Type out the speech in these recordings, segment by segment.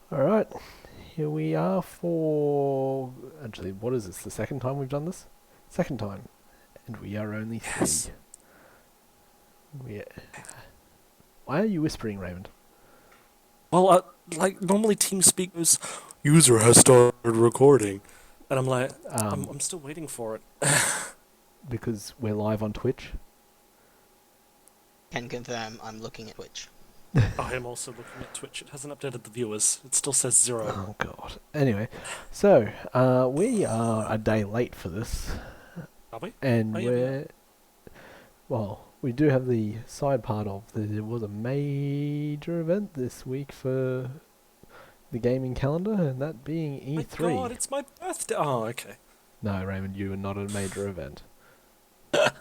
Alright, here we are for... Actually, what is this? The second time we've done this? Second time. And we are only three. Yes. We... Why are you whispering, Raymond? Well, normally TeamSpeak goes, user has started recording. And I'm like, I'm still waiting for it. Because we're live on Twitch. Can confirm I'm looking at Twitch. I am also looking at Twitch. It hasn't updated the viewers. It still says 0. Oh, God. Anyway, so, we are a day late for this. Are we? And Oh, yeah, we're... Well, we do have the side part of there was a major event this week for the gaming calendar, and that being E3. My God, it's my birthday. Oh, okay. No, Raymond, you are not a major event. Yeah,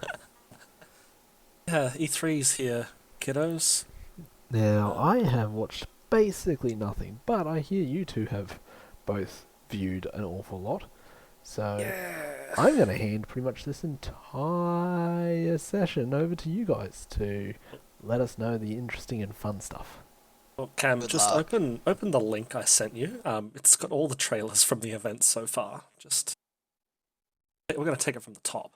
E3's here, kiddos. Now, I have watched basically nothing, but I hear you two have both viewed an awful lot. So, Yeah. I'm going to hand pretty much this entire session over to you guys to let us know the interesting and fun stuff. Well, Cam, Good just luck. open the link I sent you. It's got all the trailers from the event so far. We're going to take it from the top.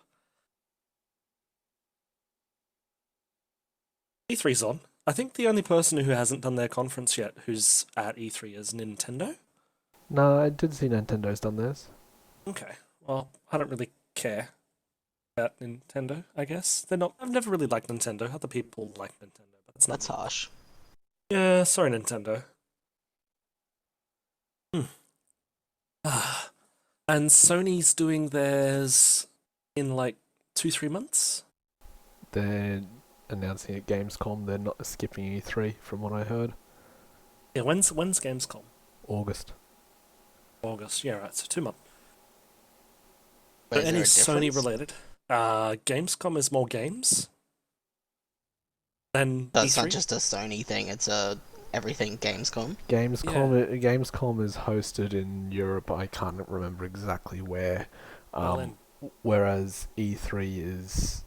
E3's on. I think the only person who hasn't done their conference yet who's at E3 is Nintendo. No, I did see Nintendo's done theirs. Okay. Well, I don't really care about Nintendo, I guess. I've never really liked Nintendo. Other people like Nintendo, but it's not. That's harsh. Yeah, sorry, Nintendo. And Sony's doing theirs in like 2-3 months? They're announcing at Gamescom they're not skipping E3, from what I heard. Yeah, when's Gamescom? August. August. Yeah, right, so 2 months. But is Any there a Sony difference? related? Gamescom is more games than That's E3. not just a Sony thing, it's a everything Gamescom. Gamescom is hosted in Europe. I can't remember exactly where. Berlin. Whereas E3 is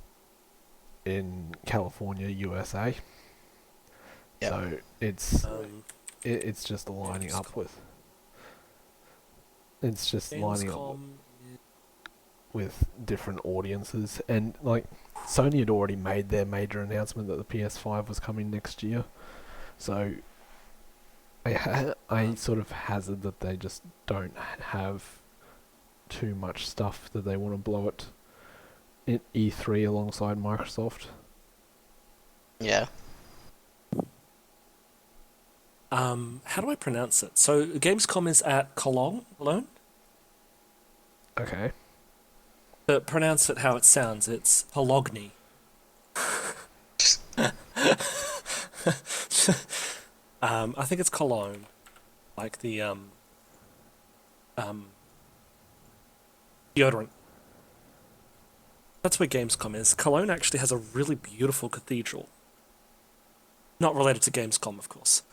in California, USA. Yep. So it's just lining up Gamescom. with. It's just lining up Gamescom. with different audiences, and like Sony had already made their major announcement that the PS5 was coming next year, so I sort of hazard that they just don't have too much stuff that they want to blow it in E3 alongside Microsoft. Yeah. How do I pronounce it? So Gamescom is at Cologne. Okay. But pronounce it how it sounds. It's Pologny. I think it's Cologne, like the deodorant. That's where Gamescom is. Cologne actually has a really beautiful cathedral. Not related to Gamescom, of course.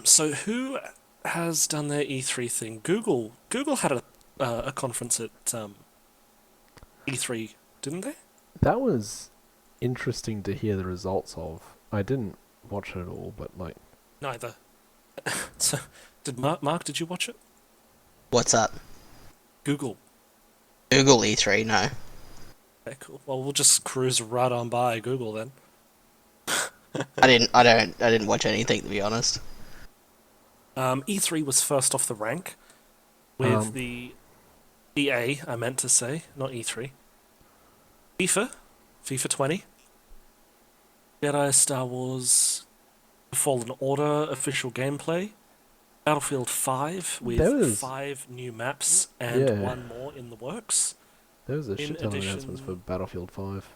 So who has done their E3 thing? Google had a conference at E3, didn't they? That was interesting to hear the results of. I didn't watch it at all, but like, Neither. So, did Mark? Did you watch it? What's that? Google. Google E3, no. Okay, cool. Well, we'll just cruise right on by Google then. I didn't watch anything, to be honest. E3 was first off the rank with the EA. I meant to say, not E3. FIFA 20. Jedi Star Wars Fallen Order official gameplay. Battlefield 5 with 5 new maps and one more in the works. There was a shit ton of announcements for Battlefield 5.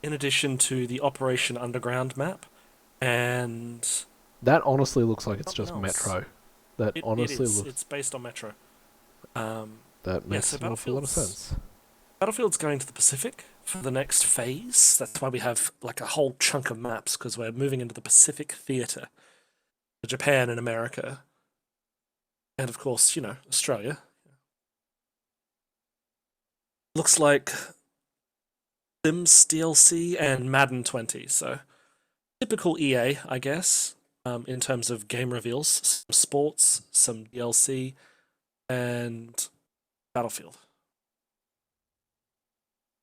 In addition to the Operation Underground map, and that honestly looks like it's just else. Metro. That honestly looks. It's based on Metro. That makes an awful lot of sense. Battlefield's going to the Pacific for the next phase. That's why we have like a whole chunk of maps, because we're moving into the Pacific Theater, Japan and America, and of course, Australia. Looks like Sims DLC and Madden 20. So typical EA, I guess. in terms of game reveals, some sports, some DLC, and Battlefield.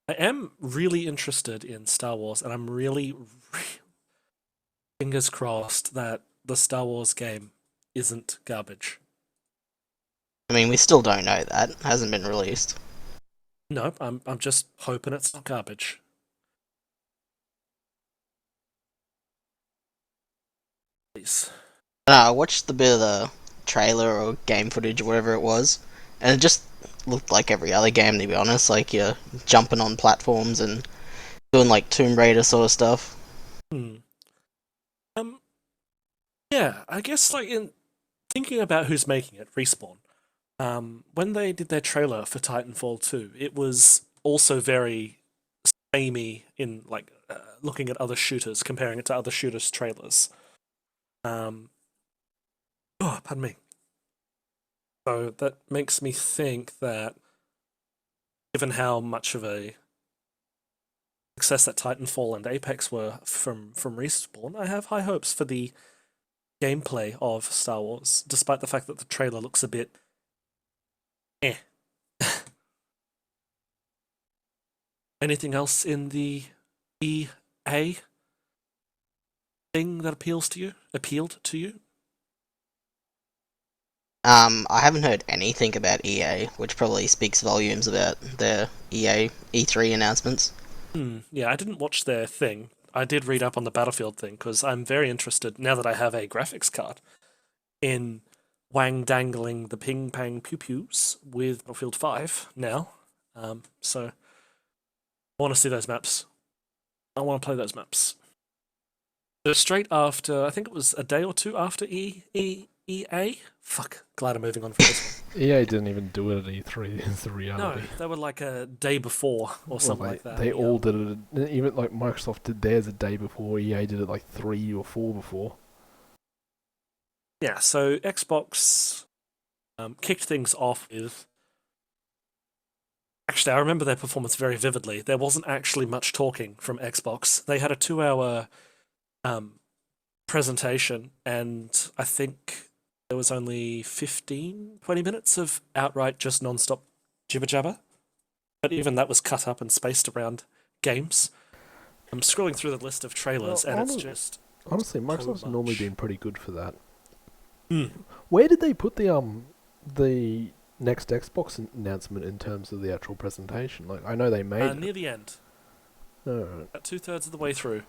I am really interested in Star Wars, and I'm really fingers crossed that the Star Wars game isn't garbage. I mean, we still don't know that. It hasn't been released. Nope, I'm just hoping it's not garbage. Please. I watched the bit of the trailer or game footage or whatever it was, and it just looked like every other game, to be honest. Like, you're jumping on platforms and doing, like, Tomb Raider sort of stuff. Yeah, I guess, like, in thinking about who's making it, Respawn, when they did their trailer for Titanfall 2, it was also very samey in, like, looking at other shooters, comparing it to other shooters' trailers. Pardon me. So that makes me think that, given how much of a success that Titanfall and Apex were from Respawn, I have high hopes for the gameplay of Star Wars, despite the fact that the trailer looks a bit eh. Anything else in the EA thing that appealed to you? I haven't heard anything about EA, which probably speaks volumes about their EA E3 announcements. Yeah, I didn't watch their thing. I did read up on the Battlefield thing, because I'm very interested, now that I have a graphics card, in wang dangling the ping pang pew pews with Battlefield 5 now. So I want to see those maps. I want to play those maps. So straight after, I think it was a day or two after EA. Fuck, glad I'm moving on from this one. EA didn't even do it at E3, is the reality. No, they were like a day before or something like that. They all did it, even like Microsoft did theirs a day before, EA did it like 3 or 4 before. Yeah, so Xbox kicked things off with... Actually, I remember their performance very vividly. There wasn't actually much talking from Xbox. They had a 2-hour presentation, and I think there was only 15, 20 minutes of outright just non-stop jibber-jabber. But even that was cut up and spaced around games. I'm scrolling through the list of trailers, and it's just... Honestly, Microsoft's normally been pretty good for that. Mm. Where did they put the next Xbox announcement in terms of the actual presentation? Like, I know they made near the end. Alright. About 2/3 of the way through.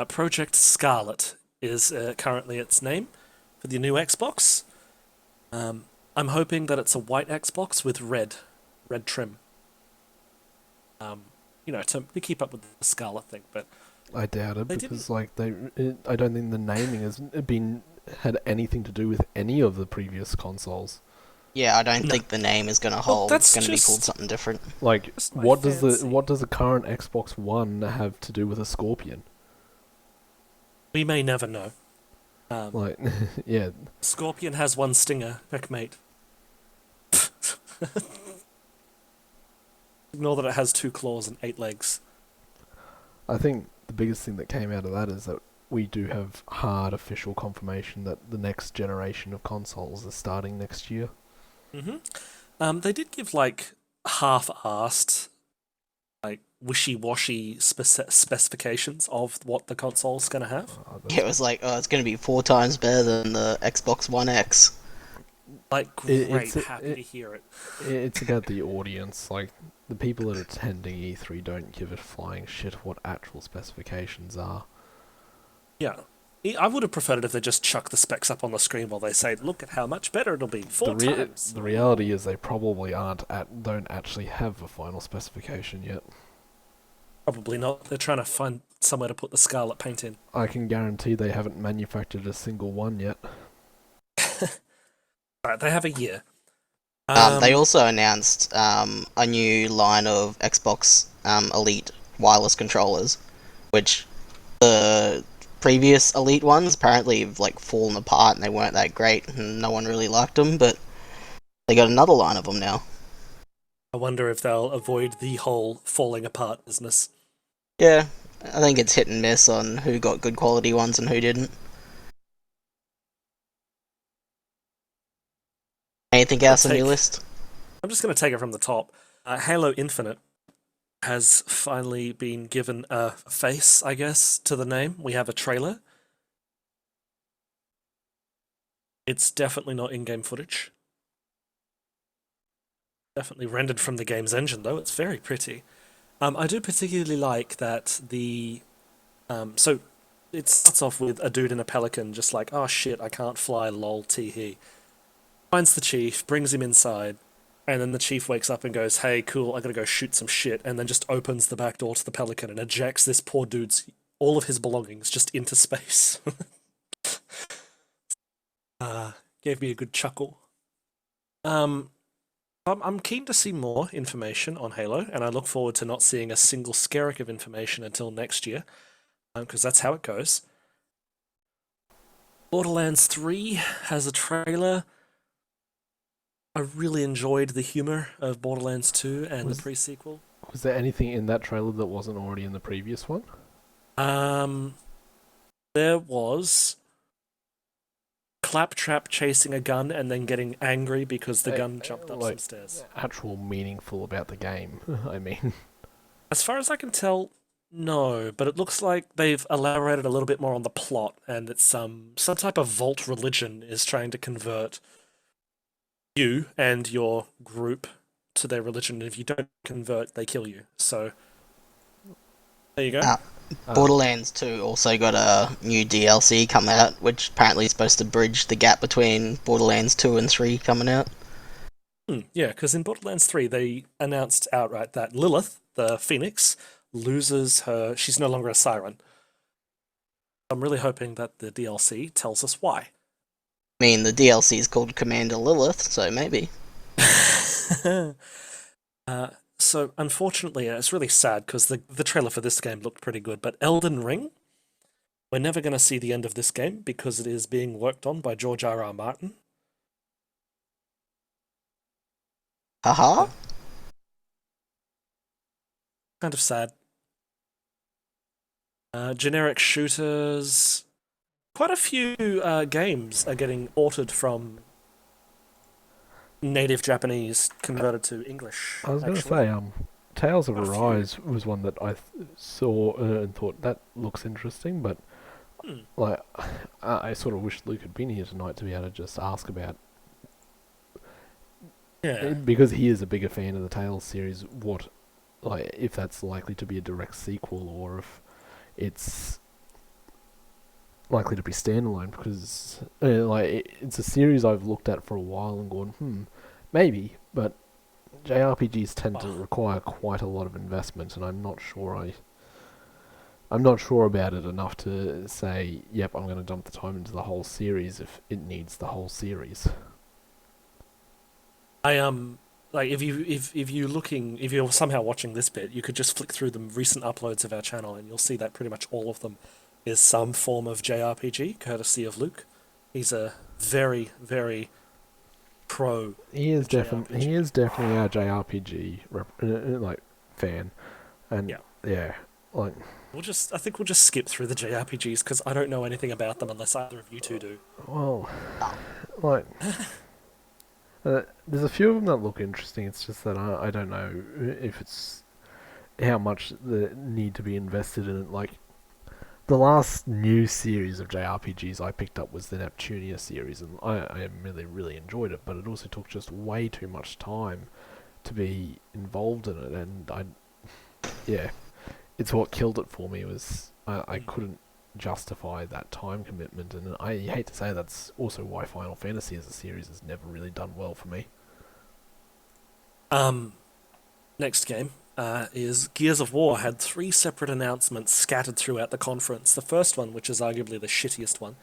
Project Scarlet is currently its name for the new Xbox. I'm hoping that it's a white Xbox with red trim. To keep up with the Scarlet thing, but I doubt it, they because I don't think the naming has had anything to do with any of the previous consoles. Yeah, I don't think the name is going to hold. It's going to be called something different. Like, what does the current Xbox One have to do with a Scorpion? We may never know. Yeah. Scorpion has one stinger, heckmate. Ignore that it has 2 claws and 8 legs. I think the biggest thing that came out of that is that we do have hard official confirmation that the next generation of consoles is starting next year. Mm-hmm. They did give, like, half-assed, like, wishy-washy specifications of what the console's going to have. Yeah, it was like, it's going to be 4 times better than the Xbox One X. Like, great, happy to hear it. It's about the audience. Like, the people that are attending E3 don't give a flying shit what actual specifications are. Yeah. I would have preferred it if they just chuck the specs up on the screen while they say, look at how much better it'll be, 4 times. The reality is they probably don't actually have a final specification yet. Probably not. They're trying to find somewhere to put the Scarlet paint in. I can guarantee they haven't manufactured a single one yet. Alright, they have a year. They also announced a new line of Xbox Elite wireless controllers, which the previous Elite ones apparently have like fallen apart and they weren't that great and no one really liked them, but they got another line of them now. I wonder if they'll avoid the whole falling apart business. Yeah, I think it's hit and miss on who got good quality ones and who didn't. Anything else on your list? I'm just going to take it from the top. Halo Infinite has finally been given a face, I guess, to the name. We have a trailer. It's definitely not in-game footage. Definitely rendered from the game's engine, though. It's very pretty. I do particularly like that so it starts off with a dude in a pelican just like, oh shit, I can't fly, lol, tee-hee. Finds the chief, brings him inside, and then the chief wakes up and goes, hey, cool, I gotta go shoot some shit, and then just opens the back door to the pelican and ejects this poor dude's, all of his belongings just into space. Gave me a good chuckle. I'm keen to see more information on Halo, and I look forward to not seeing a single skerrick of information until next year, because that's how it goes. Borderlands 3 has a trailer. I really enjoyed the humor of Borderlands 2 and the pre-sequel. Was there anything in that trailer that wasn't already in the previous one? There was Claptrap chasing a gun and then getting angry because the gun jumped up some stairs. Actual meaningful about the game, I mean. As far as I can tell, no, but it looks like they've elaborated a little bit more on the plot, and it's some type of vault religion is trying to convert you and your group to their religion, and if you don't convert, they kill you. So, there you go. Borderlands 2 also got a new DLC come out, which apparently is supposed to bridge the gap between Borderlands 2 and 3 coming out. Yeah, because in Borderlands 3, they announced outright that Lilith, the Phoenix, loses her... She's no longer a siren. I'm really hoping that the DLC tells us why. I mean, the DLC is called Commander Lilith, so maybe. So, unfortunately, it's really sad because the trailer for this game looked pretty good, but Elden Ring, we're never going to see the end of this game because it is being worked on by George R.R. Martin. Haha? Kind of sad. Generic shooters. Quite a few games are getting altered from native Japanese converted to English. I was going to say, Tales of Arise was one that I saw and thought that looks interesting, but like I sort of wish Luke had been here tonight to be able to just ask about. Yeah. Because he is a bigger fan of the Tales series, what, like, if that's likely to be a direct sequel or if it's likely to be standalone, because it's a series I've looked at for a while and gone, maybe, but JRPGs tend to require quite a lot of investment, and I'm not sure about it enough to say, yep, I'm going to dump the time into the whole series if it needs the whole series. Like if you're somehow watching this bit, you could just flick through the recent uploads of our channel and you'll see that pretty much all of them is some form of JRPG, courtesy of Luke. He's a very, very pro. He is definitely our JRPG fan, and I think we'll just skip through the JRPGs because I don't know anything about them unless either of you two do. Well, there's a few of them that look interesting. It's just that I don't know if it's how much the need to be invested in it. Like, the last new series of JRPGs I picked up was the Neptunia series, and I really, really enjoyed it, but it also took just way too much time to be involved in it, and it's what killed it for me. Was I couldn't justify that time commitment, and I hate to say that's also why Final Fantasy as a series has never really done well for me. Next game is Gears of War had 3 separate announcements scattered throughout the conference. The first one, which is arguably the shittiest one,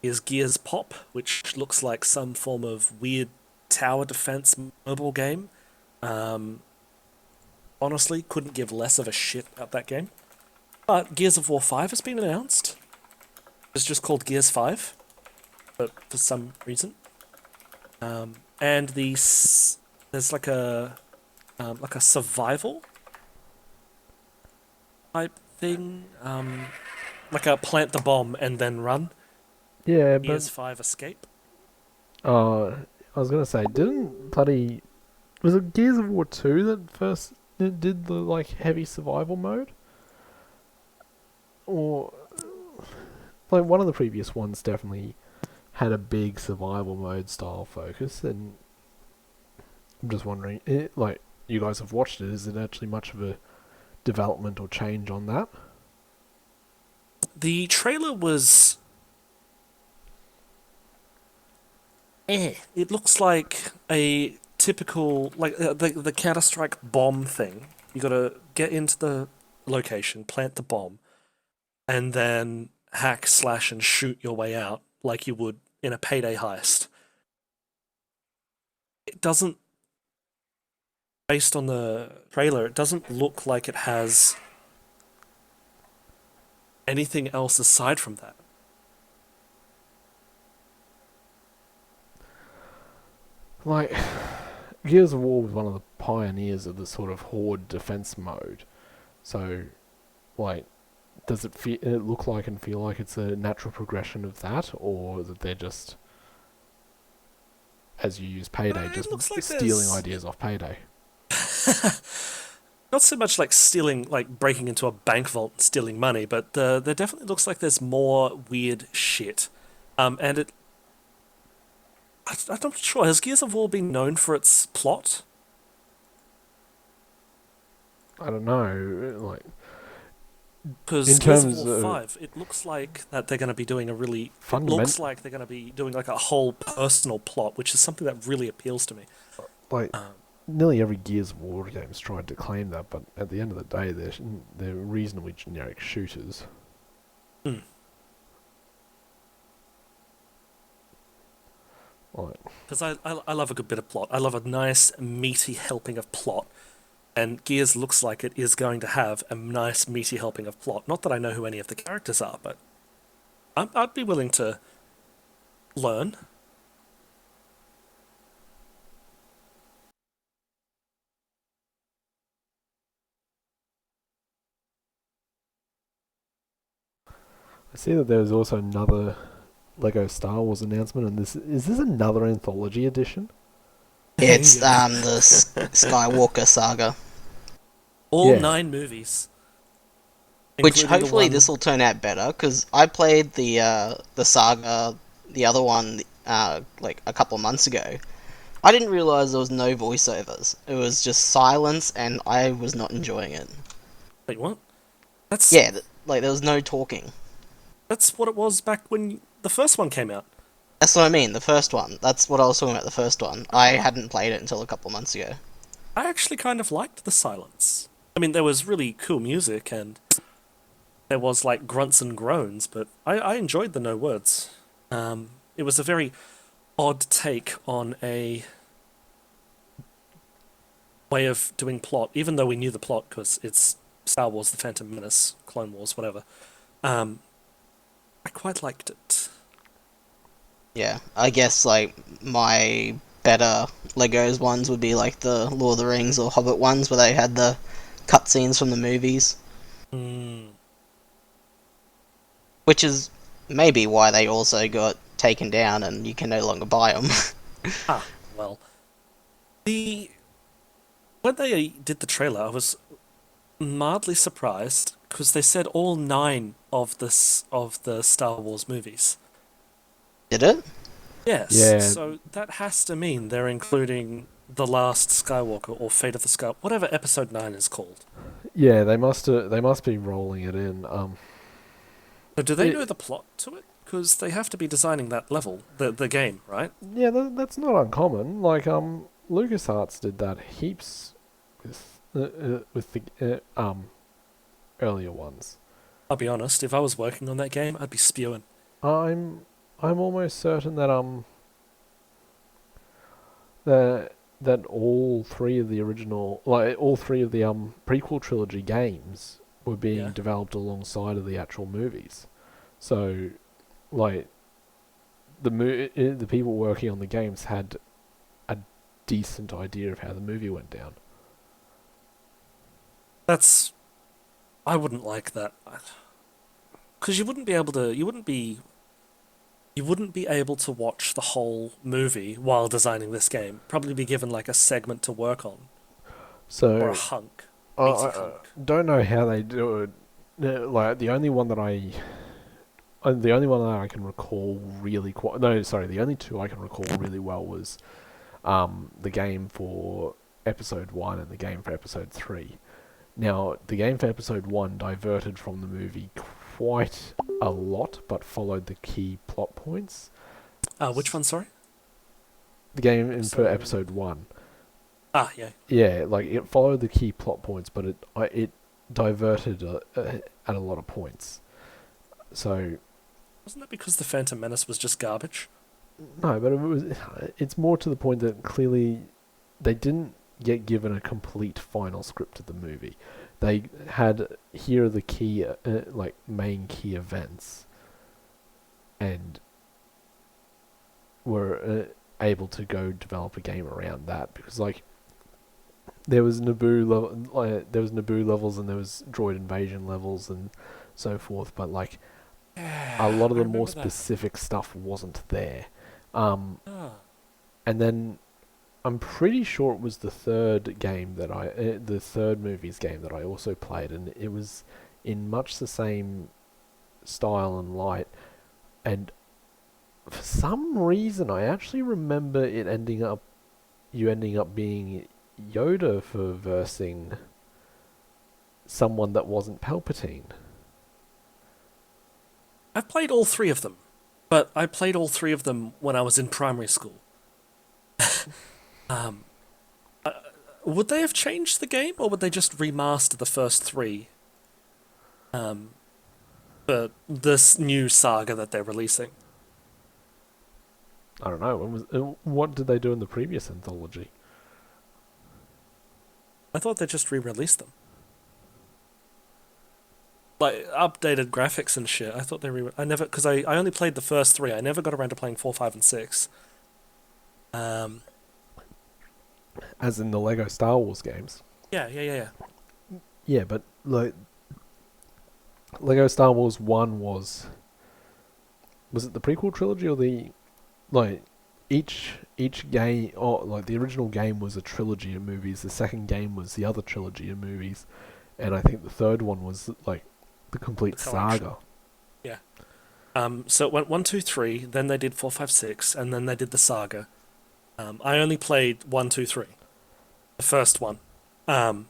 is Gears Pop, which looks like some form of weird tower defense mobile game. Honestly, couldn't give less of a shit about that game. But Gears of War 5 has been announced. It's just called Gears 5, but for some reason. And there's like a survival type thing, like a plant the bomb and then run. Yeah, Gears 5 Escape. I I was gonna say, didn't bloody was it Gears of War 2 that first did the like heavy survival mode, or like one of the previous ones definitely had a big survival mode style focus, and I'm just wondering, like you guys have watched it, is it actually much of a development or change on that? The trailer was It looks like a typical the Counter Strike bomb thing. You got to get into the location, plant the bomb, and then hack, slash, and shoot your way out like you would in a payday heist. It doesn't, based on the trailer, it doesn't look like it has anything else aside from that. Like, Gears of War was one of the pioneers of the sort of horde defense mode. So, like, does it look like and feel like it's a natural progression of that, or that they're just, as you use Payday, It just looks like stealing ideas off Payday? Not so much like stealing, like breaking into a bank vault and stealing money, but there definitely looks like there's more weird shit. And I'm not sure. Has Gears of War been known for its plot? I don't know, like, Because in Gears of terms War of 5, it looks like that they're going to be doing a really. It fundament, looks like they're going to be doing like a whole personal plot, which is something that really appeals to me. like, Um, nearly every Gears of War game's tried to claim that, but at the end of the day, they're reasonably generic shooters. Hmm. Like, Because I love a good bit of plot. I love a nice, meaty helping of plot. And Gears looks like it is going to have a nice, meaty helping of plot. Not that I know who any of the characters are, but I'd be willing to learn. I see that there's also another Lego Star Wars announcement, and is this another anthology edition? It's Yeah. the Skywalker saga, All Yeah. 9 movies. which Including the hopefully one. this will turn out better because I played the saga, the other one, like a couple of months ago. I didn't realize there was no voiceovers. It was just silence, and I was not enjoying it. Wait, what? That's Yeah, like there was no talking. that's what it was back when the first one came out. That's what I mean. The first one. That's what I was talking about. The first one. I hadn't played it until a couple of months ago. I actually kind of liked the silence. I mean, there was really cool music and there was like grunts and groans, but I enjoyed the no words. It was a very odd take on a way of doing plot, even though we knew the plot because it's Star Wars: The Phantom Menace, Clone Wars, whatever. I quite liked it. Yeah, I guess like my better Legos ones would be like the Lord of the Rings or Hobbit ones where they had the cutscenes from the movies, Hmm. which is maybe why they also got taken down and you can no longer buy them. Ah, well, the when they did the trailer, I was mildly surprised because they said all 9 of the Star Wars movies. Did it? Yes, Yeah. so that has to mean they're including The Last Skywalker or Fate of the Sky, whatever Episode 9 is called. Yeah, they must be rolling it in. So do they It- know the plot to it? Because they have to be designing that level, the game, right? Yeah, that's not uncommon. Like, LucasArts did that heaps with the earlier ones. I'll be honest, if I was working on that game, I'd be spewing. I'm almost certain that that all three of the original, like all three of the prequel trilogy games were being Yeah. developed alongside of the actual movies. So, like, the people working on the games had a decent idea of how the movie went down. That's... I wouldn't like that. Because you wouldn't be able to... You wouldn't be you wouldn't be able to watch the whole movie while designing this game. Probably be given like a segment to work on or a So hunk, meaty I hunk. don't know how they do it. Like the only one that the only one that I can recall really quite no, sorry, the only two I can recall really well was the game for episode 1 and the game for episode 3. Now, the game for episode 1 diverted from the movie quite a lot, but followed the key plot points. Which one, sorry? The game for Episode- episode 1. Yeah. Yeah, like it followed the key plot points, but it diverted at a lot of points. So Wasn't that because the Phantom Menace was just garbage? no, but it's more to the point that clearly they didn't get given a complete final script of the movie. They had here are the key like main key events, and were able to go develop a game around that because like there was Naboo levels and there was droid invasion levels and so forth, but like a lot of the more specific stuff wasn't there. And then I'm pretty sure it was the third game that the third movie's game that I also played, and it was in much the same style and light. And for some reason, I actually remember you ending up being Yoda for versing someone that wasn't Palpatine. I've played all three of them, but I played all three of them when I was in primary school. Would they have changed the game, or would they just remaster the first three for this new saga that they're releasing? I don't know. What did they do in the previous anthology? I thought they just re-released them. Like, updated graphics and shit. I thought they because I only played the first three. I never got around to playing 4, 5, and 6. As in the Lego Star Wars games. Yeah. Yeah, but like Lego Star Wars 1 was it the prequel trilogy or the like each game, or like the original game was a trilogy of movies, the second game was the other trilogy of movies, and I think the third one was like the complete saga. Yeah. So it went 1, 2, 3, then they did 4, 5, 6, and then they did the saga. I only played 1, 2, 3. The first one. And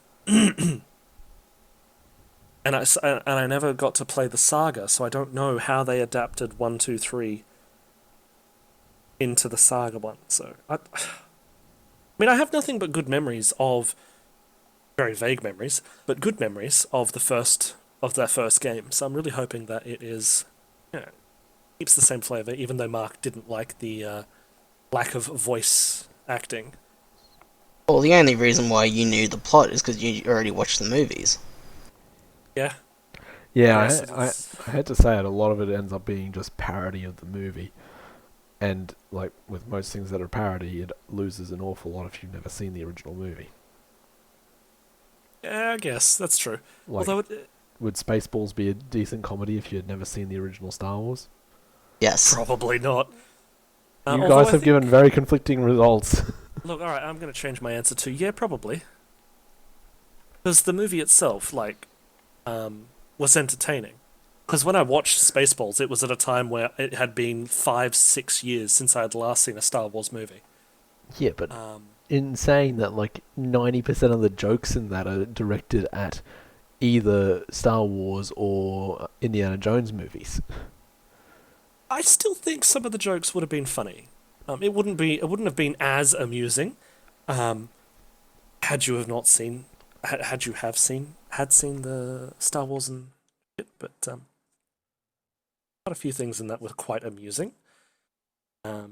I never got to play the saga, so I don't know how they adapted 1, 2, 3 into the saga one. So I mean, I have nothing but good memories of, very vague memories, but good memories of their first game. So I'm really hoping that it is, keeps the same flavor, even though Mark didn't like the lack of voice acting. Well, the only reason why you knew the plot is because you already watched the movies. Yeah. Yeah, Yes, I had to say it. A lot of it ends up being just parody of the movie, and like with most things that are parody, it loses an awful lot if you've never seen the original movie. Yeah, I guess that's true. Like, Although would Spaceballs be a decent comedy if you had never seen the original Star Wars? Yes. probably not. You Although guys I have think- given very conflicting results. Look, all right, I'm going to change my answer to yeah, probably. Because the movie itself, like, was entertaining. Because when I watched Spaceballs, it was at a time where it had been 5, 6 years since I had last seen a Star Wars movie. Yeah, but in saying that, like 90% of the jokes in that are directed at either Star Wars or Indiana Jones movies. I still think some of the jokes would have been funny. It wouldn't have been as amusing, had you seen the Star Wars and shit. But quite a few things in that were quite amusing. But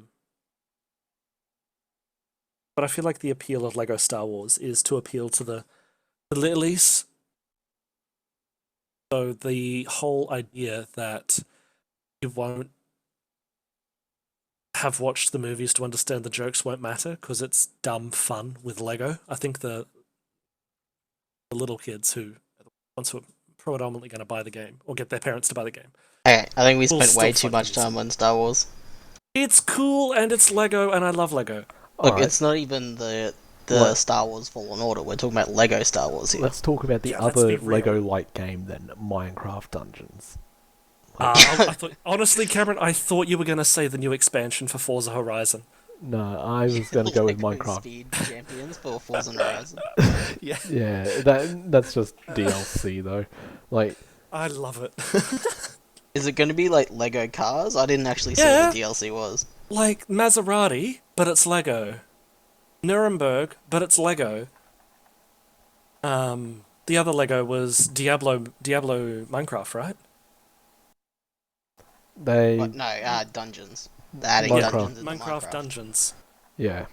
I feel like the appeal of Lego Star Wars is to appeal to the littlies. So the whole idea that you won't have watched the movies to understand the jokes won't matter because it's dumb fun with Lego. I think the little kids who are the ones who are predominantly going to buy the game or get their parents to buy the game. Okay, I think we We'll spent way still too much fucking time on Star Wars. It's cool and it's Lego, and I love Lego. Look, Alright, it's not even the What? Star Wars Fallen Order. We're talking about Lego Star Wars here. let's talk about the Yeah, let's be other real. Lego-like game then, Minecraft Dungeons. I thought, honestly, Cameron, I thought you were going to say the new expansion for Forza Horizon. No, I was going to go with Lego Minecraft. Speed Champions for Forza Horizon. Yeah, Yeah, that's just DLC though. Like, I love it. Is it going to be like Lego cars? I didn't actually see Yeah. what the DLC was. Like Maserati, but it's Lego. Nuremberg, but it's Lego. The other Lego was Diablo Minecraft, right? they, But no, dungeons. They're adding Minecraft. dungeons into Minecraft Dungeons. yeah,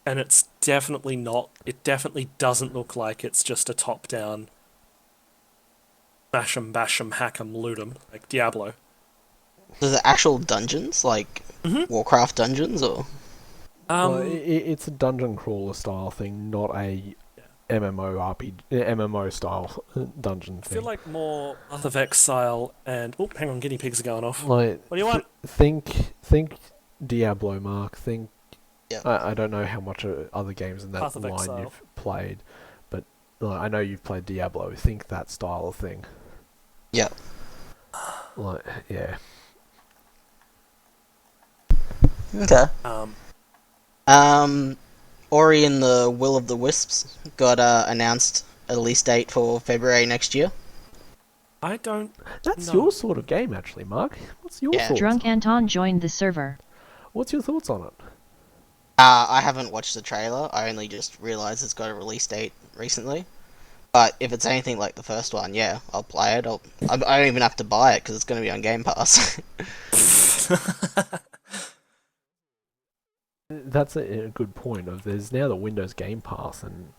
And it's definitely not. It definitely doesn't look like it's just a top-down bash 'em, hack 'em, loot 'em like Diablo. Is it actual dungeons, like Warcraft dungeons, or? well, it's a dungeon crawler style thing, not a MMO style dungeon I thing. feel like more Path of Exile and hang on, guinea pigs are going off. Like, What do you want? think Diablo, Mark. Think. Yeah. I don't know how much other games in that Path of line Exile. you've played, but I know you've played Diablo. Think that style of thing. Yeah. Like, yeah. Okay. Um, Ori and the Will of the Wisps got announced a release date for February next year. I don't. That's No. your sort of game, actually, Mark. What's your Yeah. thoughts? Drunk Anton joined the server. What's your thoughts on it? I haven't watched the trailer. I only just realised it's got a release date recently. But if it's anything like the first one, yeah, I'll play it. I don't even have to buy it because it's going to be on Game Pass. That's a good point. Of there's now the Windows Game Pass, and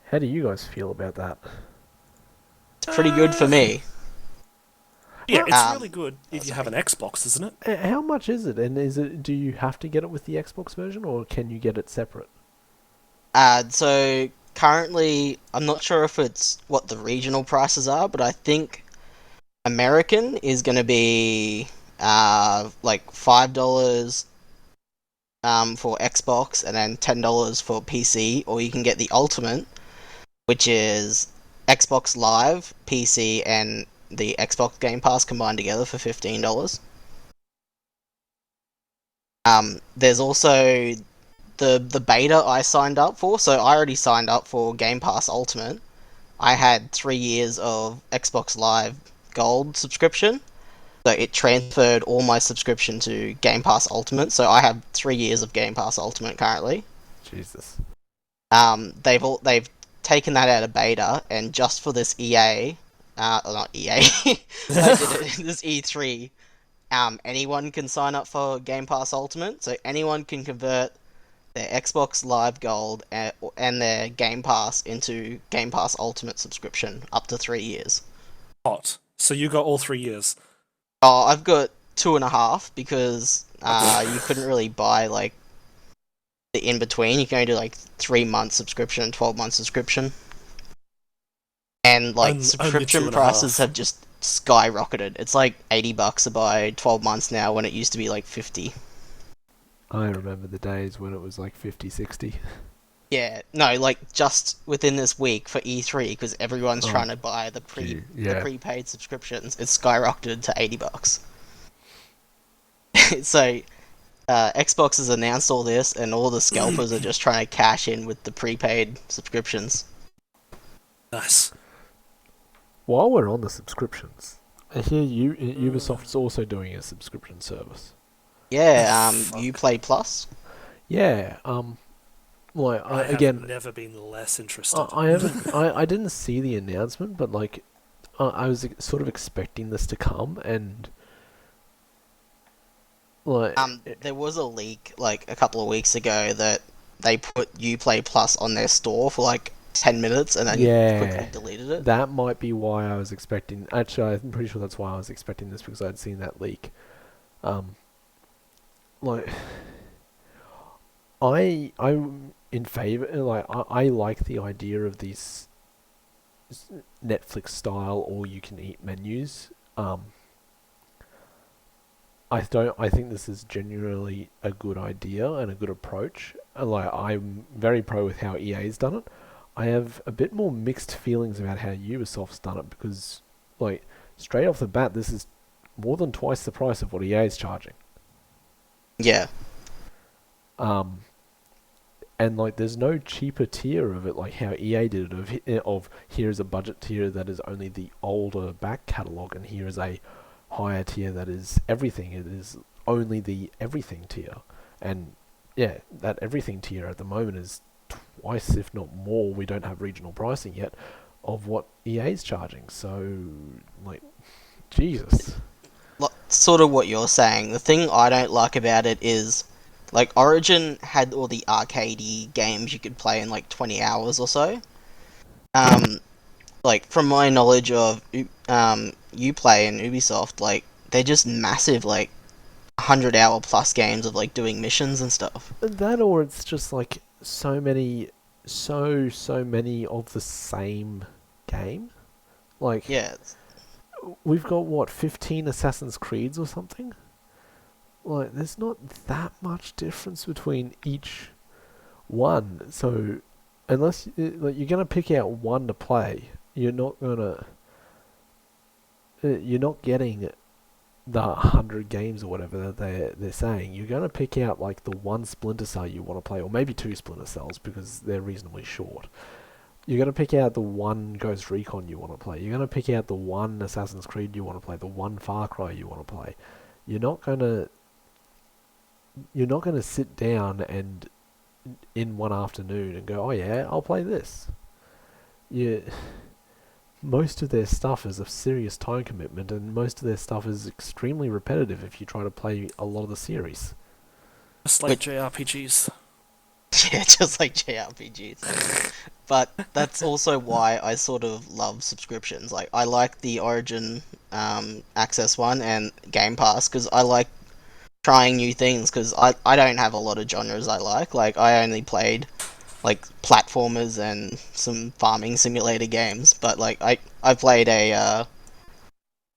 how do you guys feel about that? It's pretty good for me. Yeah, it's Um, really good if you have an Xbox, isn't it? How much is it? And do you have to get it with the Xbox version, or can you get it separate? So currently, I'm not sure if it's what the regional prices are, but I think American is going to be like $5 for Xbox and then $10 for PC, or you can get the Ultimate, which is Xbox Live, PC, and the Xbox Game Pass combined together for $15. There's also the beta I signed up for, so I already signed up for Game Pass Ultimate. I had 3 years of Xbox Live Gold subscription, so it transferred all my subscription to Game Pass Ultimate, so I have 3 years of Game Pass Ultimate currently. Jesus. They've taken that out of beta, and just for this EA, not EA, this E3, anyone can sign up for Game Pass Ultimate, so anyone can convert their Xbox Live Gold and their Game Pass into Game Pass Ultimate subscription up to 3 years. Hot. So you got all 3 years. Oh, I've got 2.5 because you couldn't really buy like the in between. You can only do like 3 month subscription and 12-month subscription, and like Only subscription 2.5. prices have just skyrocketed. It's like $80 to buy 12 months now when it used to be like 50. I remember the days when it was like 50, 60. Yeah, no, like just within this week for E3 because everyone's Oh, trying to buy the yeah. prepaid subscriptions. It's skyrocketed to $80. So Xbox has announced all this, and all the scalpers are just trying to cash in with the prepaid subscriptions. Nice. While we're on the subscriptions, I hear Ubisoft's also doing a subscription service. Yeah, Fuck. Uplay Plus. Yeah. Like I have again, never been less interested. I haven't. I didn't see the announcement, but like, I was sort of expecting this to come, and like, There was a leak like a couple of weeks ago that they put Uplay Plus on their store for like 10 minutes and then Yeah. quickly deleted it. that might be why I was expecting. Actually, I'm pretty sure that's why I was expecting this because I'd seen that leak. Like, I'm in favor. Like, I like the idea of these Netflix style all you can eat menus. I think this is genuinely a good idea and a good approach. Like, I'm very pro with how EA's done it. I have a bit more mixed feelings about how Ubisoft's done it because, like, straight off the bat, this is more than twice the price of what EA's charging. Yeah. And like, there's no cheaper tier of it, like how EA did it. Of here's a budget tier that is only the older back catalog, and here is a higher tier that is everything. It is only the everything tier, and yeah, that everything tier at the moment is twice, if not more. We don't have regional pricing yet of what EA's charging. So, like, Jesus. Sort of what you're saying. The thing I don't like about it is, like, Origin had all the arcadey games you could play in like 20 hours or so. Like, from my knowledge of Uplay and Ubisoft, like, they're just massive, like, 100-hour plus games of like doing missions and stuff. That, or it's just like so many of the same game. Like, Yeah. we've got what, 15 Assassin's Creeds or something? Like, there's not that much difference between each one. So, unless like, you're gonna pick out one to play, you're not getting the 100 games or whatever that they're saying. You're gonna pick out like the one Splinter Cell you want to play, or maybe two Splinter Cells because they're reasonably short. You're going to pick out the one Ghost Recon you want to play. You're going to pick out the one Assassin's Creed you want to play, the one Far Cry you want to play. You're not going to sit down and in one afternoon and go, oh yeah, I'll play this. Most of their stuff is a serious time commitment, and most of their stuff is extremely repetitive if you try to play a lot of the series. Just like JRPGs. Yeah, just like JRPGs. But that's also why I sort of love subscriptions. Like, I like the Origin Access one and Game Pass because I like trying new things because I don't have a lot of genres I like. Like, I only played like platformers and some farming simulator games. But like, I played a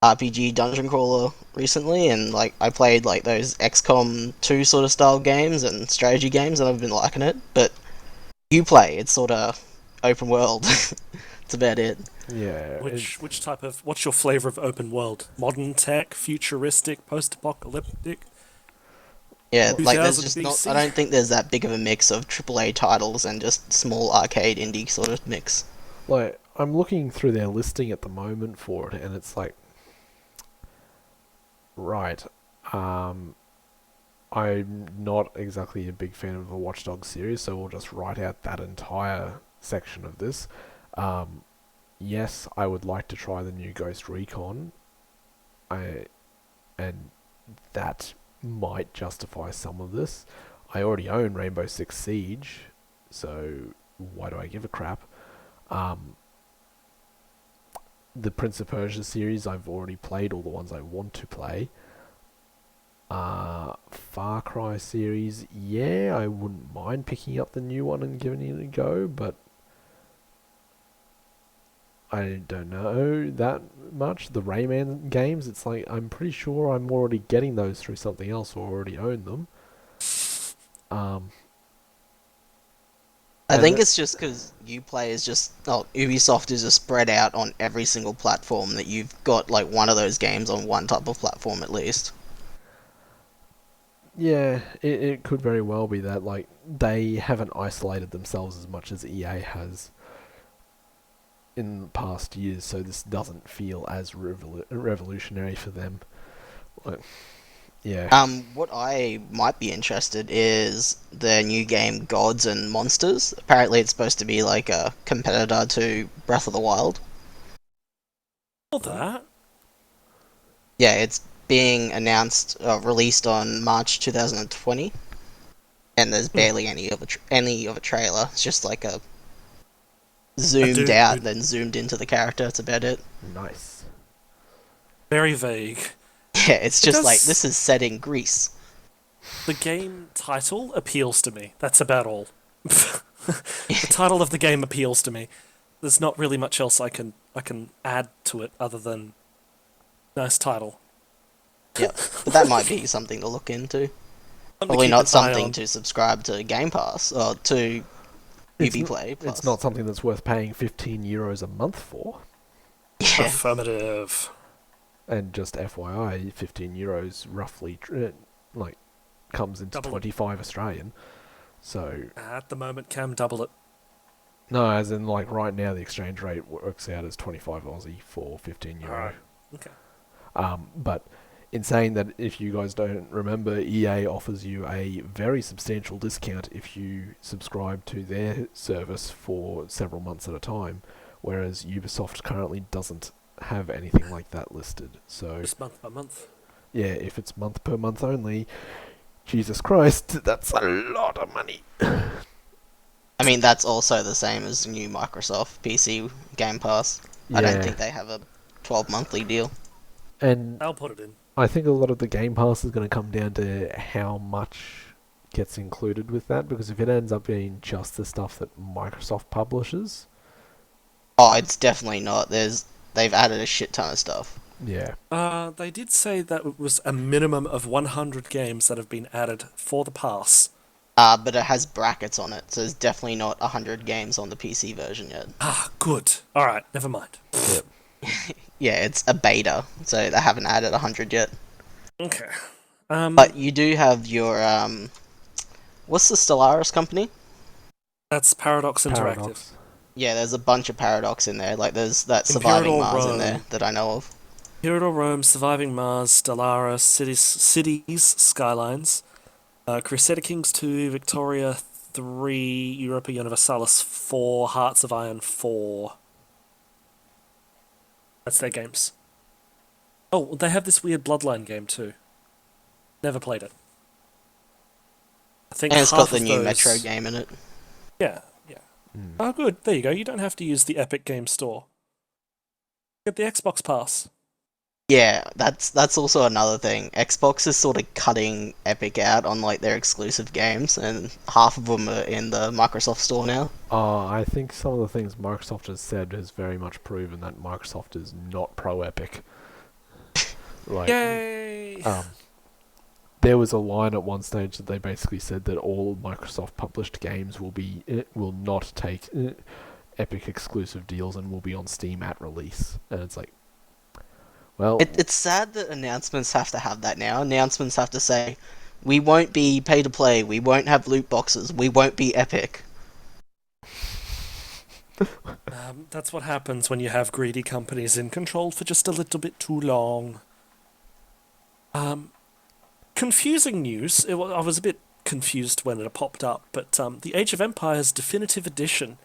RPG dungeon crawler recently, and like I played like those XCOM 2 sort of style games and strategy games, and I've been liking it. But Uplay, it's sort of open world. That's about it. Yeah. Which type of, what's your flavor of open world? Modern tech, futuristic, post-apocalyptic? Yeah, like there's 2000 just not. BC? I don't think there's that big of a mix of AAA titles and just small arcade indie sort of mix. Like, I'm looking through their listing at the moment for it, and it's like, right, I'm not exactly a big fan of the Watch Dogs series, so we'll just write out that entire section of this. Yes, I would like to try the new Ghost Recon, and that might justify some of this. I already own Rainbow Six Siege, so why do I give a crap? The Prince of Persia series, I've already played all the ones I want to play. Far Cry series, yeah, I wouldn't mind picking up the new one and giving it a go, but I don't know that much. The Rayman games, it's like, I'm pretty sure I'm already getting those through something else or already own them. I think it's just because Uplay is just... Oh, Ubisoft is just spread out on every single platform that you've got, like, one of those games on one type of platform at least. Yeah, it could very well be that, like, they haven't isolated themselves as much as EA has in the past years, so this doesn't feel as revolutionary for them. Like, yeah. What I might be interested is the new game Gods and Monsters. Apparently it's supposed to be like a competitor to Breath of the Wild. All that? Yeah, it's being announced, released on March 2020, and there's barely any of a trailer. It's just like a zoomed out, then zoomed into the character. That's about it. Nice. Very vague. Yeah, it's just like, Because- this is set in Greece. The game title appeals to me. That's about all. The title of the game appeals to me. There's not really much else I can add to it other than nice title. Yeah, but that might be something to look into. Something to Probably keep not an eye something on. to subscribe to Game Pass or to Ubiplay Plus. It's not something that's worth paying €15 a month for. Yeah. Affirmative. And just FYI, €15 roughly comes into Double it. 25 Australian. So At the moment, Cam, double it. no, as in right now the exchange rate works out as 25 Aussie for €15. Alright. Okay. But in saying that, if you guys don't remember, EA offers you a very substantial discount if you subscribe to their service for several months at a time, whereas Ubisoft currently doesn't have anything like that listed. So Just month by month. yeah, if it's month per month only, Jesus Christ, that's a lot of money. I mean, that's also the same as the new Microsoft PC Game Pass. I don't think they have a 12-monthly deal. And I'll put it in. I think a lot of the Game Pass is going to come down to how much gets included with that, because if it ends up being just the stuff that Microsoft publishes, Oh, it's definitely not. They've added a shit ton of stuff. yeah. They did say that it was a minimum of 100 games that have been added for the pass. But it has brackets on it, so there's definitely not 100 games on the PC version yet. Ah, good. Alright, never mind. Yep. Yeah, it's a beta, so they haven't added 100 yet. Okay. But you do have your, what's the Stellaris company? That's Paradox Interactive. Paradox. Yeah, there's a bunch of Paradox in there. Like, there's that Surviving Imperial Mars in Rome. there that I know of. Imperial Rome, Surviving Mars, Stellaris, Cities, Skylines, Crusader Kings 2, Victoria 3, Europa Universalis 4, Hearts of Iron 4. That's their games. Oh, they have this weird Bloodline game too. Never played it. I think And it's half got the of new those... Metro game in it. Yeah, yeah. Oh, good. There you go. You don't have to use the Epic Game Store. Get the Xbox Pass. Yeah, that's also another thing. Xbox is sort of cutting Epic out on like their exclusive games, and half of them are in the Microsoft Store now. I think some of the things Microsoft has said has very much proven that Microsoft is not pro-Epic. Yay! There was a line at one stage that they basically said that all Microsoft published games will not take Epic exclusive deals and will be on Steam at release. And it's like, well, It's sad that announcements have to have that now. Announcements have to say, we won't be pay to play, we won't have loot boxes, we won't be Epic. That's what happens when you have greedy companies in control for just a little bit too long. Confusing news. I was a bit confused when it popped up, but the Age of Empires Definitive Edition,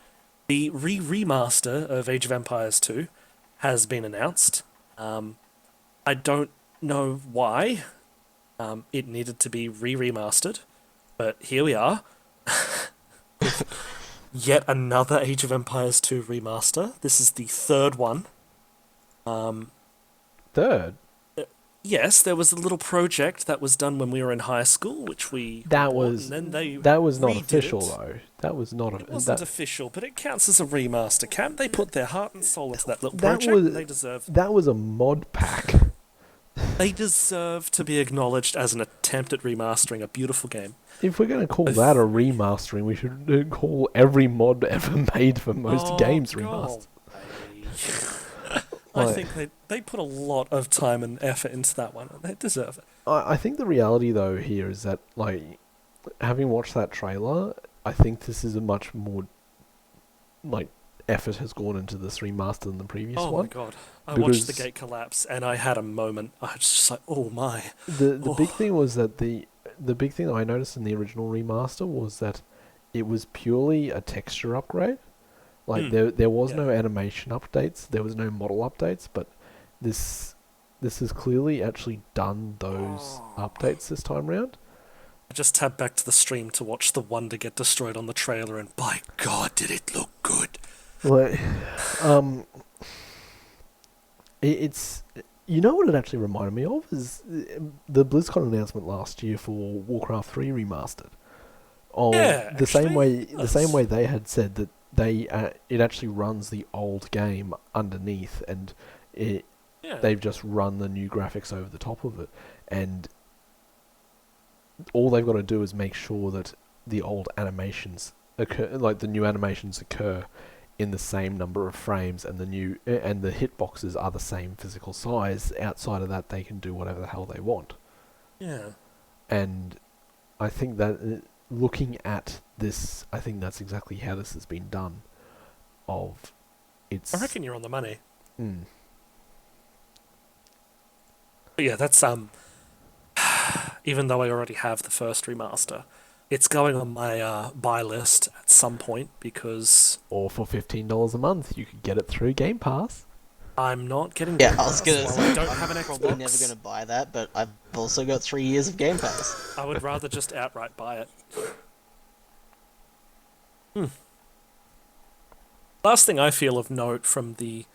the remaster of Age of Empires 2, has been announced. I don't know why it needed to be remastered, but here we are. Yet another Age of Empires 2 remaster. This is the third one. third. Yes, there was a little project that was done when we were in high school, which we That bought, was and then they not redid official it. though. That was not. It wasn't official, but it counts as a remaster. Cam, they put their heart and soul into that little That project. was- And they deserve. That was a mod pack. They deserve to be acknowledged as an attempt at remastering a beautiful game. If we're going to call that a remastering, we should call every mod ever made for most games remastered. I Like- think they put a lot of time and effort into that one, and they deserve it. I think the reality though here is that, like, having watched that trailer, I think this is a much more like effort has gone into this remaster than the previous Oh one. my god. I watched the Because- gate collapse and I had a moment. I was just like, oh my. The big Oh. thing was that the big thing that I noticed in the original remaster was that it was purely a texture upgrade. Like there was no animation updates, there was no model updates, but this has clearly actually done those updates this time round. I just tabbed back to the stream to watch the Wonder get destroyed on the trailer, and by God, did it look good. Like, it's, you know what it actually reminded me of is the BlizzCon announcement last year for Warcraft 3 remastered. Yeah, the same actually, way it the same does. way they had said that it actually runs the old game underneath, and Yeah. They've just run the new graphics over the top of it, and all they've got to do is make sure that the old animations occur, like the new animations occur in the same number of frames, and the hitboxes are the same physical size. Outside of that, they can do whatever the hell they want. Yeah. And I think that looking at this, I think that's exactly how this has been done. I reckon you're on the money. Mm. But yeah, that's even though I already have the first remaster, it's going on my buy list at some point because Or for $15 a month, you could get it through Game Pass. I'm not getting Yeah, Game I was Pass gonna while say, I don't I'm have an probably Xbox. never gonna buy that, but I've also got 3 years of Game Pass. I would rather just outright buy it. Last thing I feel of note from the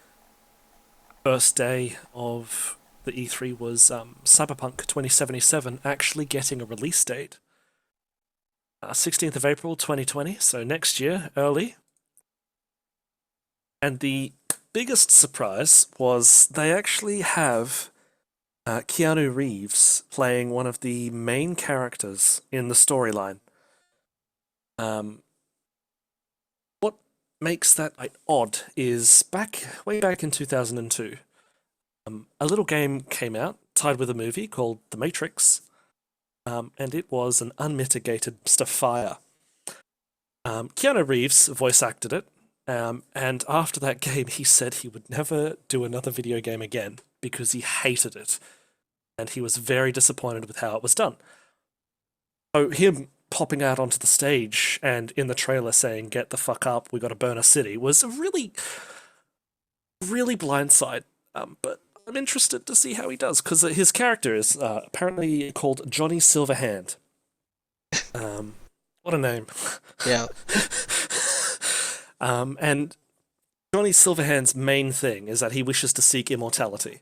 first day of the E3 was Cyberpunk 2077 actually getting a release date. 16th of April 2020, so next year, early. And the biggest surprise was they actually have Keanu Reeves playing one of the main characters in the storyline. What makes that odd is way back in 2002, a little game came out tied with a movie called The Matrix, and it was an unmitigated fire. Keanu Reeves voice acted it, and after that game, he said he would never do another video game again because he hated it, and he was very disappointed with how it was done. So him popping out onto the stage and in the trailer saying, "Get the fuck up, we got to burn a city," was a really, really blindside. But I'm interested to see how he does, because his character is apparently called Johnny Silverhand. What a name. Yeah. And Johnny Silverhand's main thing is that he wishes to seek immortality.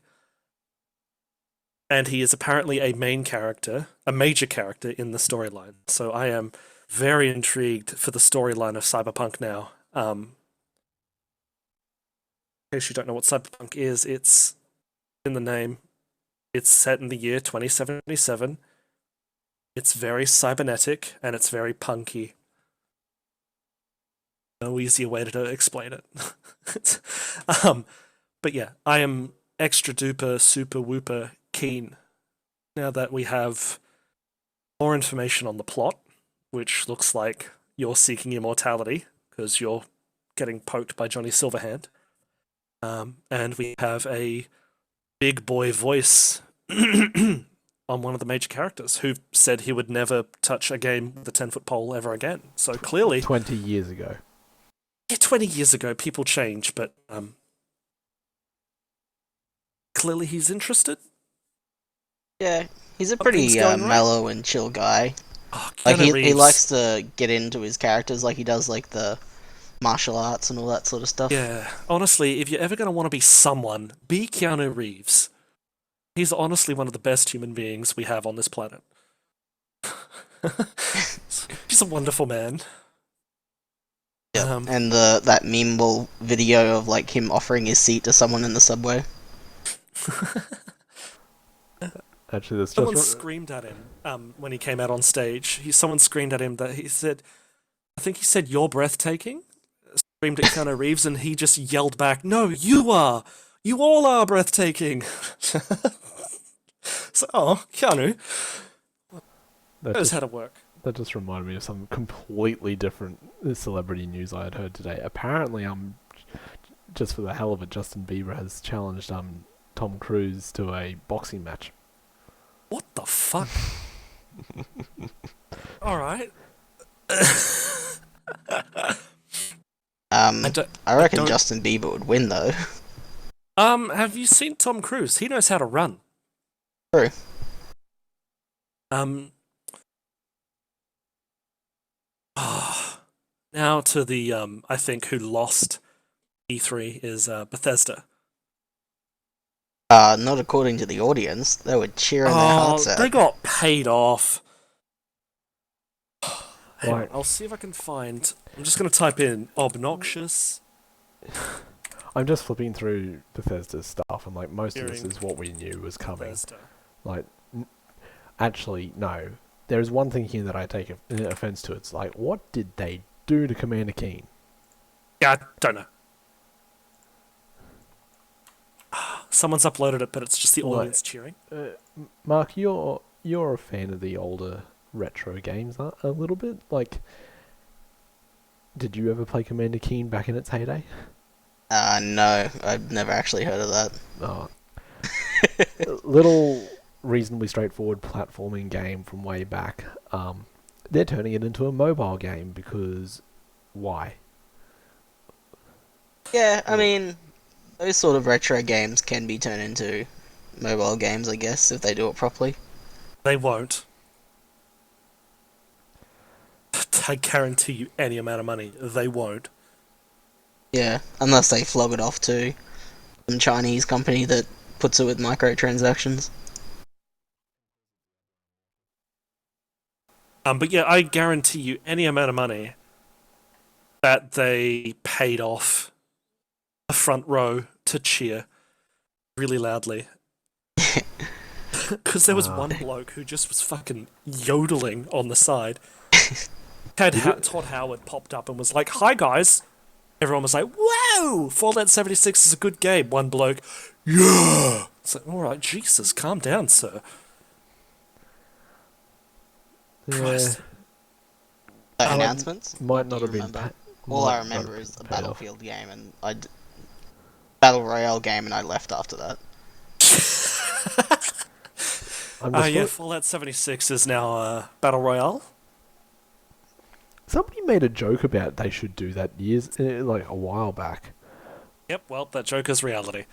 And he is apparently a major character in the storyline. So I am very intrigued for the storyline of Cyberpunk now. In case you don't know what Cyberpunk is, it's in the name. It's set in the year 2077. It's very cybernetic and it's very punky. No easier way to explain it. But yeah, I am extra duper super whooper keen now that we have more information on the plot, which looks like you're seeking immortality because you're getting poked by Johnny Silverhand. And we have a big boy voice on one of the major characters who said he would never touch a game with a 10-foot pole ever again. So clearly 20 years ago. Yeah, 20 years ago, people change, but clearly he's interested. Yeah, he's a pretty Something's going right. mellow and chill guy. Oh, Like Keanu he Reeves. likes to get into his characters, like he does like the martial arts and all that sort of stuff. Yeah, honestly, if you're ever going to want to be someone, be Keanu Reeves. He's honestly one of the best human beings we have on this planet. He's a wonderful man. Yeah. And that memeable video of like him offering his seat to someone in the subway. Actually, that's Someone just... screamed at him when he came out on stage. Someone screamed at him that he said, I think he said, "You're breathtaking." Screamed at Keanu Reeves, and he just yelled back, "No, you are! You all are breathtaking!" So, Keanu knows how to work. That just reminded me of some completely different celebrity news I had heard today. Apparently, just for the hell of it, Justin Bieber has challenged Tom Cruise to a boxing match. What the fuck? All right. I reckon Justin Bieber would win though. Have you seen Tom Cruise? He knows how to run. True. Now to the I think who lost E3 is Bethesda. Not according to the audience. They were cheering their hearts out. They got paid off. Hang on, Right. I'll see if I can find. I'm just going to type in obnoxious. I'm just flipping through Bethesda's stuff, and like most of this Hearing is what we knew was coming. Bethesda. Like, actually, no. There is one thing here that I take offense to. It's like, what did they do to Commander Keen? Yeah, I don't know. Someone's uploaded it, but it's just the audience cheering. Mark, you're a fan of the older retro games, a little bit. Like, did you ever play Commander Keen back in its heyday? No, I've never actually heard of that. Oh. Little reasonably straightforward platforming game from way back. They're turning it into a mobile game because why? Yeah, I mean, those sort of retro games can be turned into mobile games, I guess, if they do it properly. They won't. I guarantee you any amount of money, they won't. Yeah, unless they flog it off to some Chinese company that puts it with microtransactions. But yeah, I guarantee you any amount of money that they paid off the front row to cheer really loudly. Because there was one bloke who just was fucking yodeling on the side. Todd Howard popped up and was like, "Hi guys." Everyone was like, "Whoa! Fallout 76 is a good game." One bloke, "Yeah!" It's like, alright, Jesus, calm down, sir. Christ. The announcements? Might Do not you have been. remember? All I remember is a Battlefield game, and Battle Royale game, and I left after that. Yeah, Fallout 76 is now Battle Royale. Somebody made a joke about they should do that like a while back. Yep, well, that joke is reality.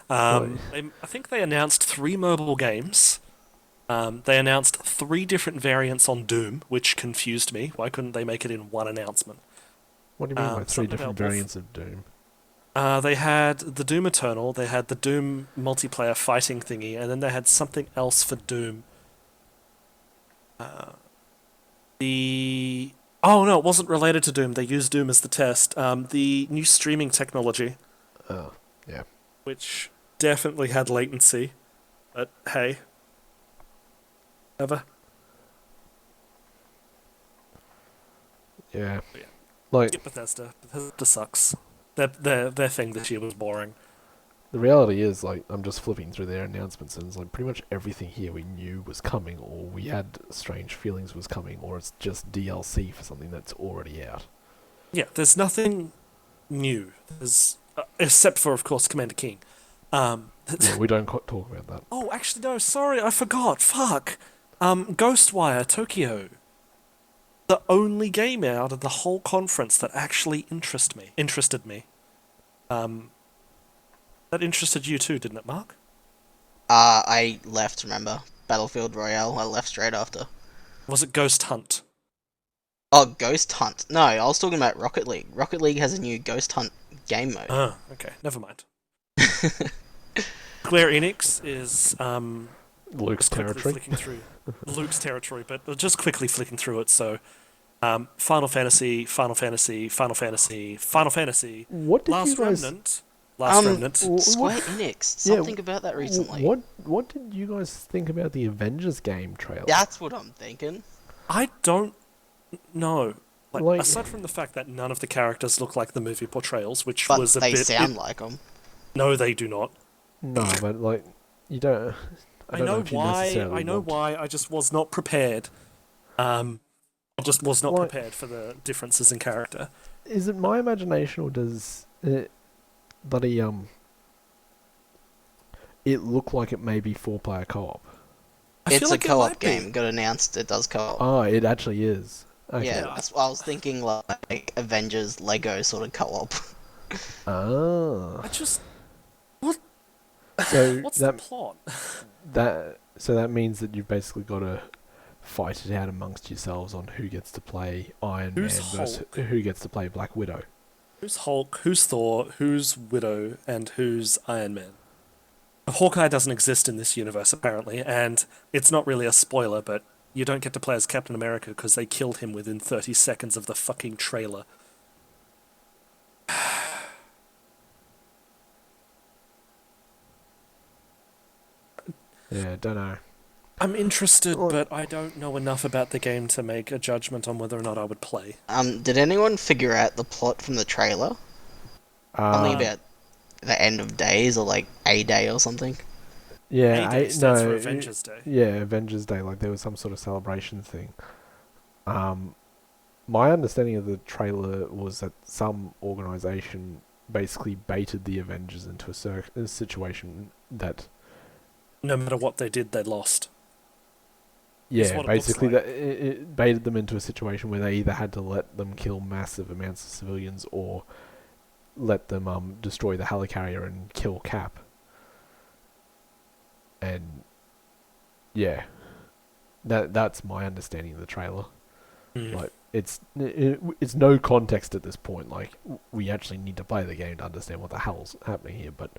I think they announced 3 mobile games. They announced 3 different variants on Doom, which confused me. Why couldn't they make it in one announcement? What do you mean by 3 something different about variants of Doom? They had the Doom Eternal, they had the Doom multiplayer fighting thingy, and then they had something else for Doom. Oh no, it wasn't related to Doom. They used Doom as the test. The new streaming technology. Oh, yeah. Which definitely had latency. But hey. Ever. Yeah. Yeah. Like, Skip Bethesda. Bethesda sucks. Their thing this year was boring. the reality is, like, I'm just flipping through their announcements, and it's like pretty much everything here we knew was coming, or we had strange feelings was coming, or it's just DLC for something that's already out. Yeah, there's nothing new. There's except for, of course, Commander King. Yeah, we don't talk about that. Oh, actually, no. Sorry, I forgot. Fuck. Ghostwire Tokyo. The only game out of the whole conference that actually interested me. That interested you too, didn't it, Mark? I left, remember? Battlefield Royale, I left straight after. Was it Ghost Hunt? Oh, Ghost Hunt. No, I was talking about Rocket League. Rocket League has a new Ghost Hunt game mode. Oh, okay. Never mind. Square Enix is Luke's territory. flicking through Luke's territory, but just quickly flicking through it. So, Final Fantasy. What did Last you guys... Remnant. Last Remnant. Square Enix. Something about that recently. What did you guys think about the Avengers game trailer? That's what I'm thinking. I don't know. Like- Aside from the fact that none of the characters look like the movie portrayals, which But was a they bit... sound like them. No, they do not. No, but like, you don't... I don't know if you why. necessarily I know want- why. I just was not prepared. I just was not Like- prepared for the differences in character. Is it my imagination, or does it look like it may be 4-player co-op? I feel It's like a it co-op might be. game. Got announced. It does co-op. Oh, it actually is. Okay. Yeah, that's what I was thinking, like Avengers Lego sort of co-op. Ah. I just... What? So What's the plot? that means that you've basically got to fight it out amongst yourselves on who gets to play Iron Who's Man versus Hulk? who gets to play Black Widow. Who's Hulk? Who's Thor? Who's Widow? And who's Iron Man? Hawkeye doesn't exist in this universe, apparently, and it's not really a spoiler, but you don't get to play as Captain America because they killed him within 30 seconds of the fucking trailer. Yeah, don't know. I'm interested, Well, but I don't know enough about the game to make a judgment on whether or not I would play. Did anyone figure out the plot from the trailer? Something Um, about the end of days or like a day or something? yeah, A Day stands for Avengers Day. yeah, Avengers Day. Like there was some sort of celebration thing. My understanding of the trailer was that some organization basically baited the Avengers into a situation that, No matter what they did, they lost. yeah, what it looks basically like. that it baited them into a situation where they either had to let them kill massive amounts of civilians or let them destroy the helicarrier and kill Cap. And yeah, that's my understanding of the trailer. Like it's no context at this point. Like we actually need to play the game to understand what the hell's happening here. But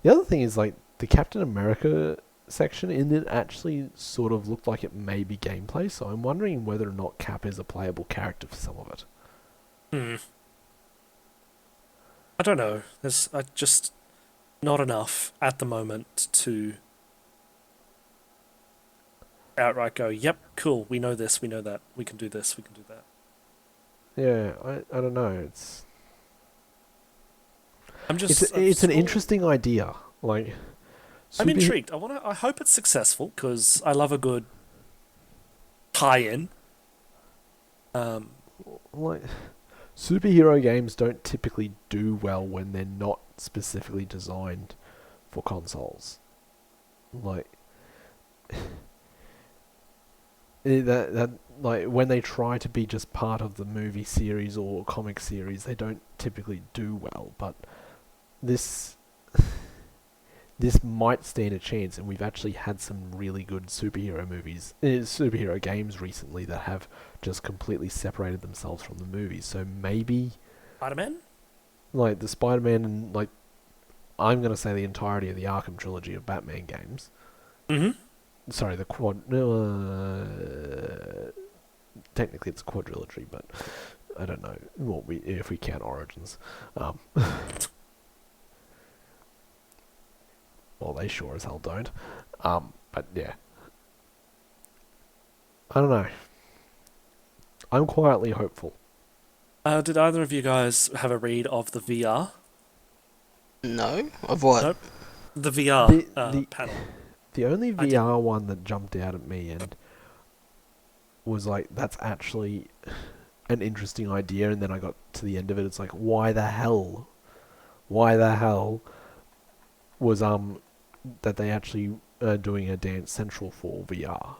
the other thing is like the Captain America section in it actually sort of looked like it may be gameplay. So I'm wondering whether or not Cap is a playable character for some of it. I don't know. There's just not enough at the moment to outright go, yep, cool, we know this, we know that, we can do this, we can do that. Yeah, I don't know. It's an still- interesting idea. Like I'm intrigued. I hope it's successful because I love a good tie-in. Like superhero games don't typically do well when they're not specifically designed for consoles. Like that like when they try to be just part of the movie series or comic series, they don't typically do well. But this might stand a chance, and we've actually had some really good superhero games recently that have just completely separated themselves from the movies. So maybe Spider-Man? like the Spider-Man and like I'm gonna say the entirety of the Arkham trilogy of Batman games. Mm-hmm. Sorry, the technically it's a quadrilogy, but I don't know if we count Origins. Well, they sure as hell don't. But yeah, I don't know. I'm quietly hopeful. Did either of you guys have a read of the VR? No? Of what? Nope. The VR The panel. The only I didn't. VR one that jumped out at me and was like, that's actually an interesting idea, and then I got to the end of it, it's like, why the hell was that they actually are doing a Dance Central for VR?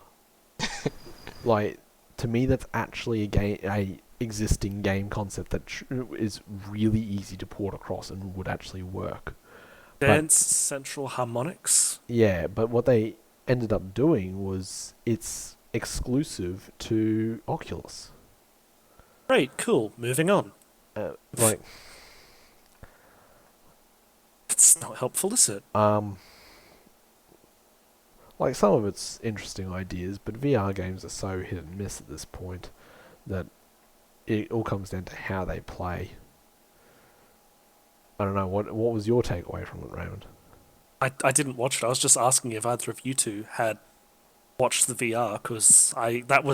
Like, to me that's actually a existing game concept that is really easy to port across and would actually work. Dance Central Harmonics? Yeah, but what they ended up doing was it's exclusive to Oculus. Great, cool, moving on. Like, It's not helpful, is it? like some of it's interesting ideas, but VR games are so hit and miss at this point that it all comes down to how they play. I don't know, what was your takeaway from it, Raymond? I didn't watch it. I was just asking if either of you two had watched the VR because that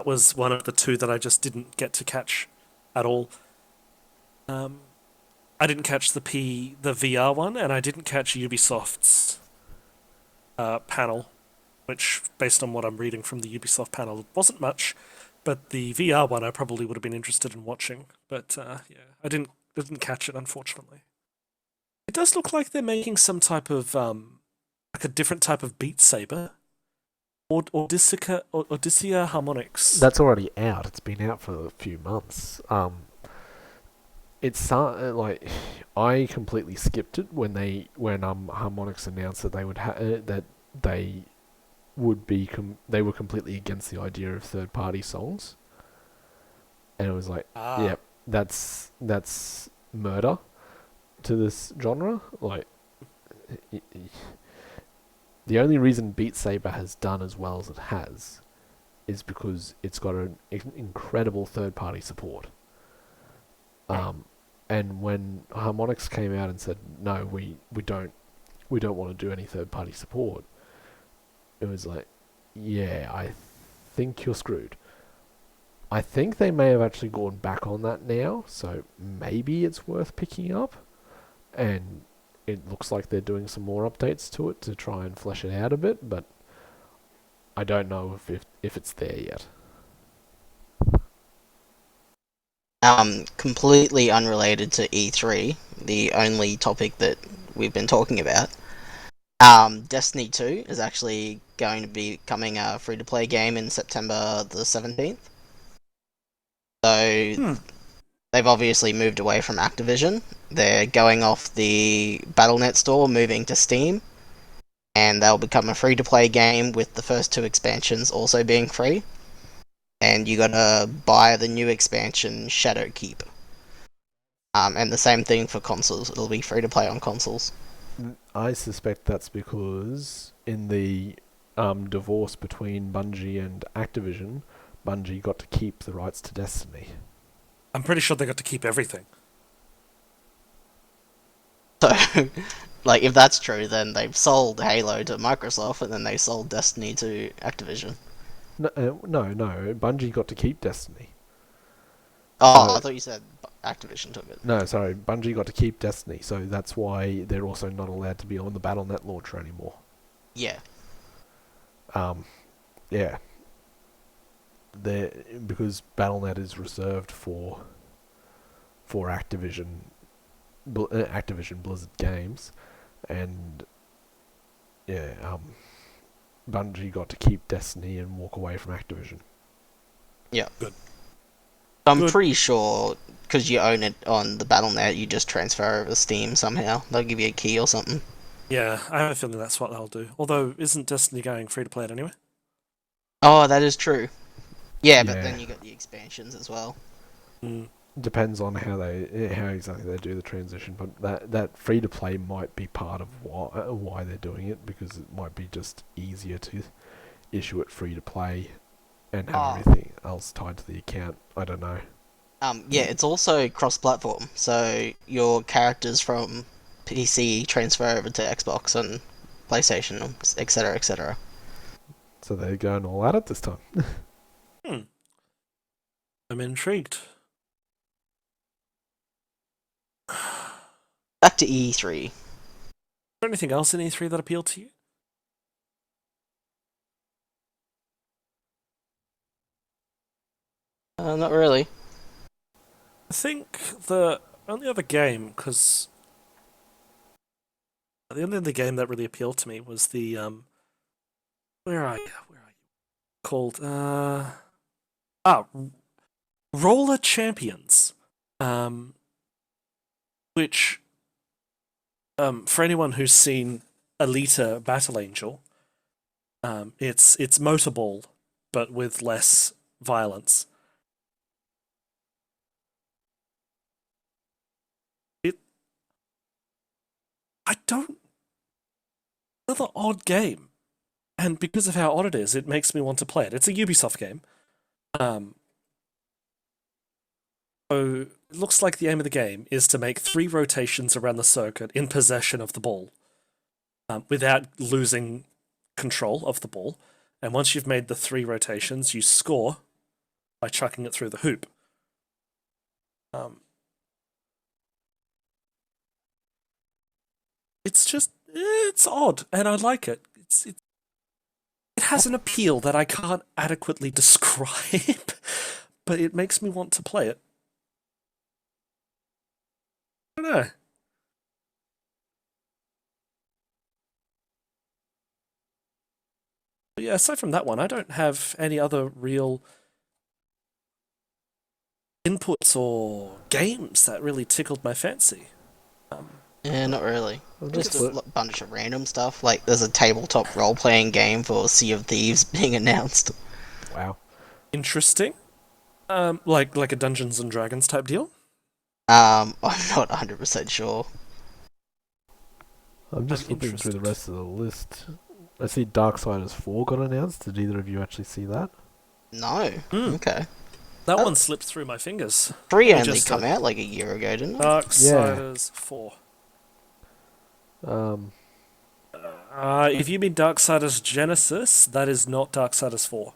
was one of the two that I just didn't get to catch at all. I didn't catch the VR one, and I didn't catch Ubisoft's panel, which, based on what I'm reading from the Ubisoft panel, wasn't much. But the VR one, I probably would have been interested in watching. But yeah, I didn't catch it, unfortunately. It does look like they're making some type of like a different type of Beat Saber, or Odyssea Harmonics. That's already out. It's been out for a few months. It's like I completely skipped it when Harmonix announced that they would they were completely against the idea of third-party songs, and it was like, yep, that's murder to this genre. Like, the only reason Beat Saber has done as well as it has is because it's got an incredible third-party support. And when Harmonix came out and said, no, we don't want to do any third-party support, it was like, yeah, I think you're screwed. I think they may have actually gone back on that now, so maybe it's worth picking up. And it looks like they're doing some more updates to it to try and flesh it out a bit, but I don't know if it's there yet. Completely unrelated to E3, the only topic that we've been talking about. Destiny 2 is actually going to be becoming a free-to-play game in September the 17th. So they've obviously moved away from Activision. They're going off the Battle.net store, moving to Steam, and they'll become a free-to-play game with the first 2 expansions also being free. And you gotta buy the new expansion, Shadowkeep. And the same thing for consoles. It'll be free to play on consoles. I suspect that's because in the divorce between Bungie and Activision, Bungie got to keep the rights to Destiny. I'm pretty sure they got to keep everything. So, like, if that's true, then they've sold Halo to Microsoft, and then they sold Destiny to Activision. No, Bungie got to keep Destiny. Oh, So- I thought you said Activision took it. No, sorry, Bungie got to keep Destiny, so that's why they're also not allowed to be on the Battle.net launcher anymore. Yeah. Yeah. Because Battle.net is reserved for Activision Blizzard games, and yeah, Bungie got to keep Destiny and walk away from Activision. Yeah. Good. I'm Good. pretty sure, because you own it on the Battle.net, you just transfer over Steam somehow. They'll give you a key or something. Yeah, I have a feeling that's what they'll do. Although, isn't Destiny going free to play it anyway? Oh, that is true. Yeah, but Yeah. then you got the expansions as well. Depends on how exactly they do the transition, but that free to play might be part of why they're doing it, because it might be just easier to issue it free to play and have everything else tied to the account. I don't know. Yeah, it's also cross-platform, so your characters from PC transfer over to Xbox and PlayStation, etc., etc. So they're going all at it this time. I'm intrigued. Back to E3. Is there anything else in E3 that appealed to you? Not really. I think the only other game, because the only other game that really appealed to me was the where are you? Called Roller Champions, which for anyone who's seen Alita Battle Angel, it's Motorball but with less violence. Another odd game, and because of how odd it is, it makes me want to play it. It's a Ubisoft game. So it looks like the aim of the game is to make 3 rotations around the circuit in possession of the ball, without losing control of the ball. And once you've made the 3 rotations, you score by chucking it through the hoop. It's odd, and I like it. It has an appeal that I can't adequately describe, but it makes me want to play it. I don't know. But yeah, aside from that one, I don't have any other real inputs or games that really tickled my fancy. Yeah, not really. I'm Just just a bunch of random stuff. Like, there's a tabletop role-playing game for Sea of Thieves being announced. wow. Interesting. Like a Dungeons and Dragons type deal. I'm not 100% sure. I'm just I'm looking through the interested. rest of the list. I see Darksiders 4 got announced. Did either of you actually see that? No. Mm. Okay. That Oh. one slipped through my fingers. 3 Let me only just, come out like a year ago, didn't it? Darksiders 4. If you mean Darksiders Genesis, that is not Darksiders 4.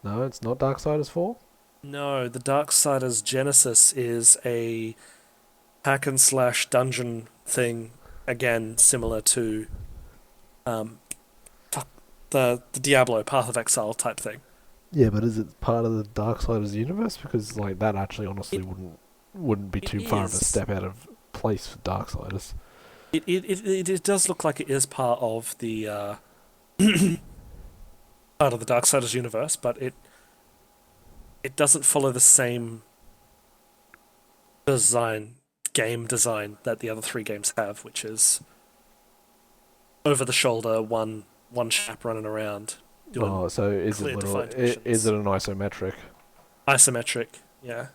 No, it's not Darksiders 4? No, the Darksiders Genesis is a hack and slash dungeon thing, again similar to the Diablo Path of Exile type thing. Yeah, but is it part of the Darksiders universe? Because like that actually honestly wouldn't be too far of a step out of place for Darksiders. It does look like it is part of the part of the Darksiders universe, but it doesn't follow the same game design that the other three games have, which is over the shoulder, one chap running around. Oh, so is it an isometric? Isometric, yeah.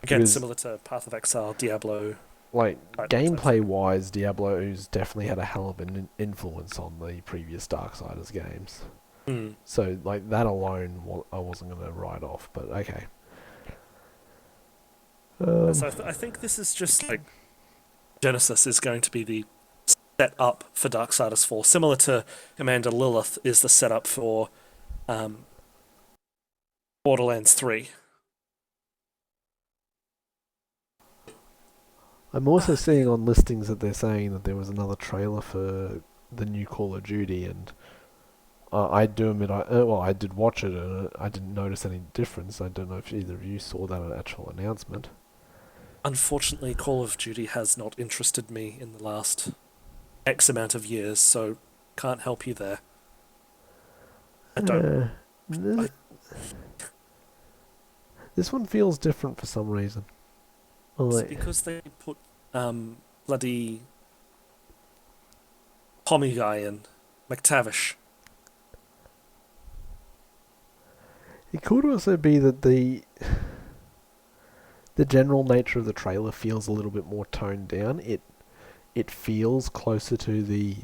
Again, Because, similar to Path of Exile, Diablo. like gameplay-wise, Diablo's definitely had a hell of an influence on the previous Darksiders games. Mm. So, like that alone, I wasn't going to write off. But okay. So I think this is just like Genesis is going to be the setup for Darksiders 4, similar to Commander Lilith is the setup for Borderlands 3. I'm also seeing on listings that they're saying that there was another trailer for the new Call of Duty, and I do admit, I did watch it, and I didn't notice any difference. I don't know if either of you saw that actual announcement. Unfortunately, Call of Duty has not interested me in the last X amount of years, so can't help you there. I don't. This one feels different for some reason. Is it because they put bloody Tommy guy in, McTavish? It could also be that the general nature of the trailer feels a little bit more toned down. It feels closer to the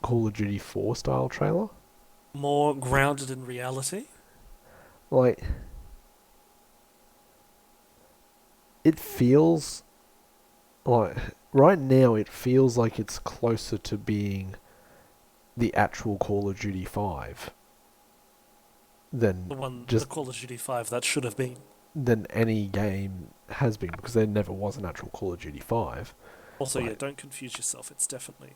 Call of Duty 4 style trailer. More grounded in reality? Like, it feels like, right now it feels like it's closer to being the actual Call of Duty 5 than the Call of Duty 5 that should have been. Than any game has been, because there never was an actual Call of Duty 5. Also, yeah, don't confuse yourself. It's definitely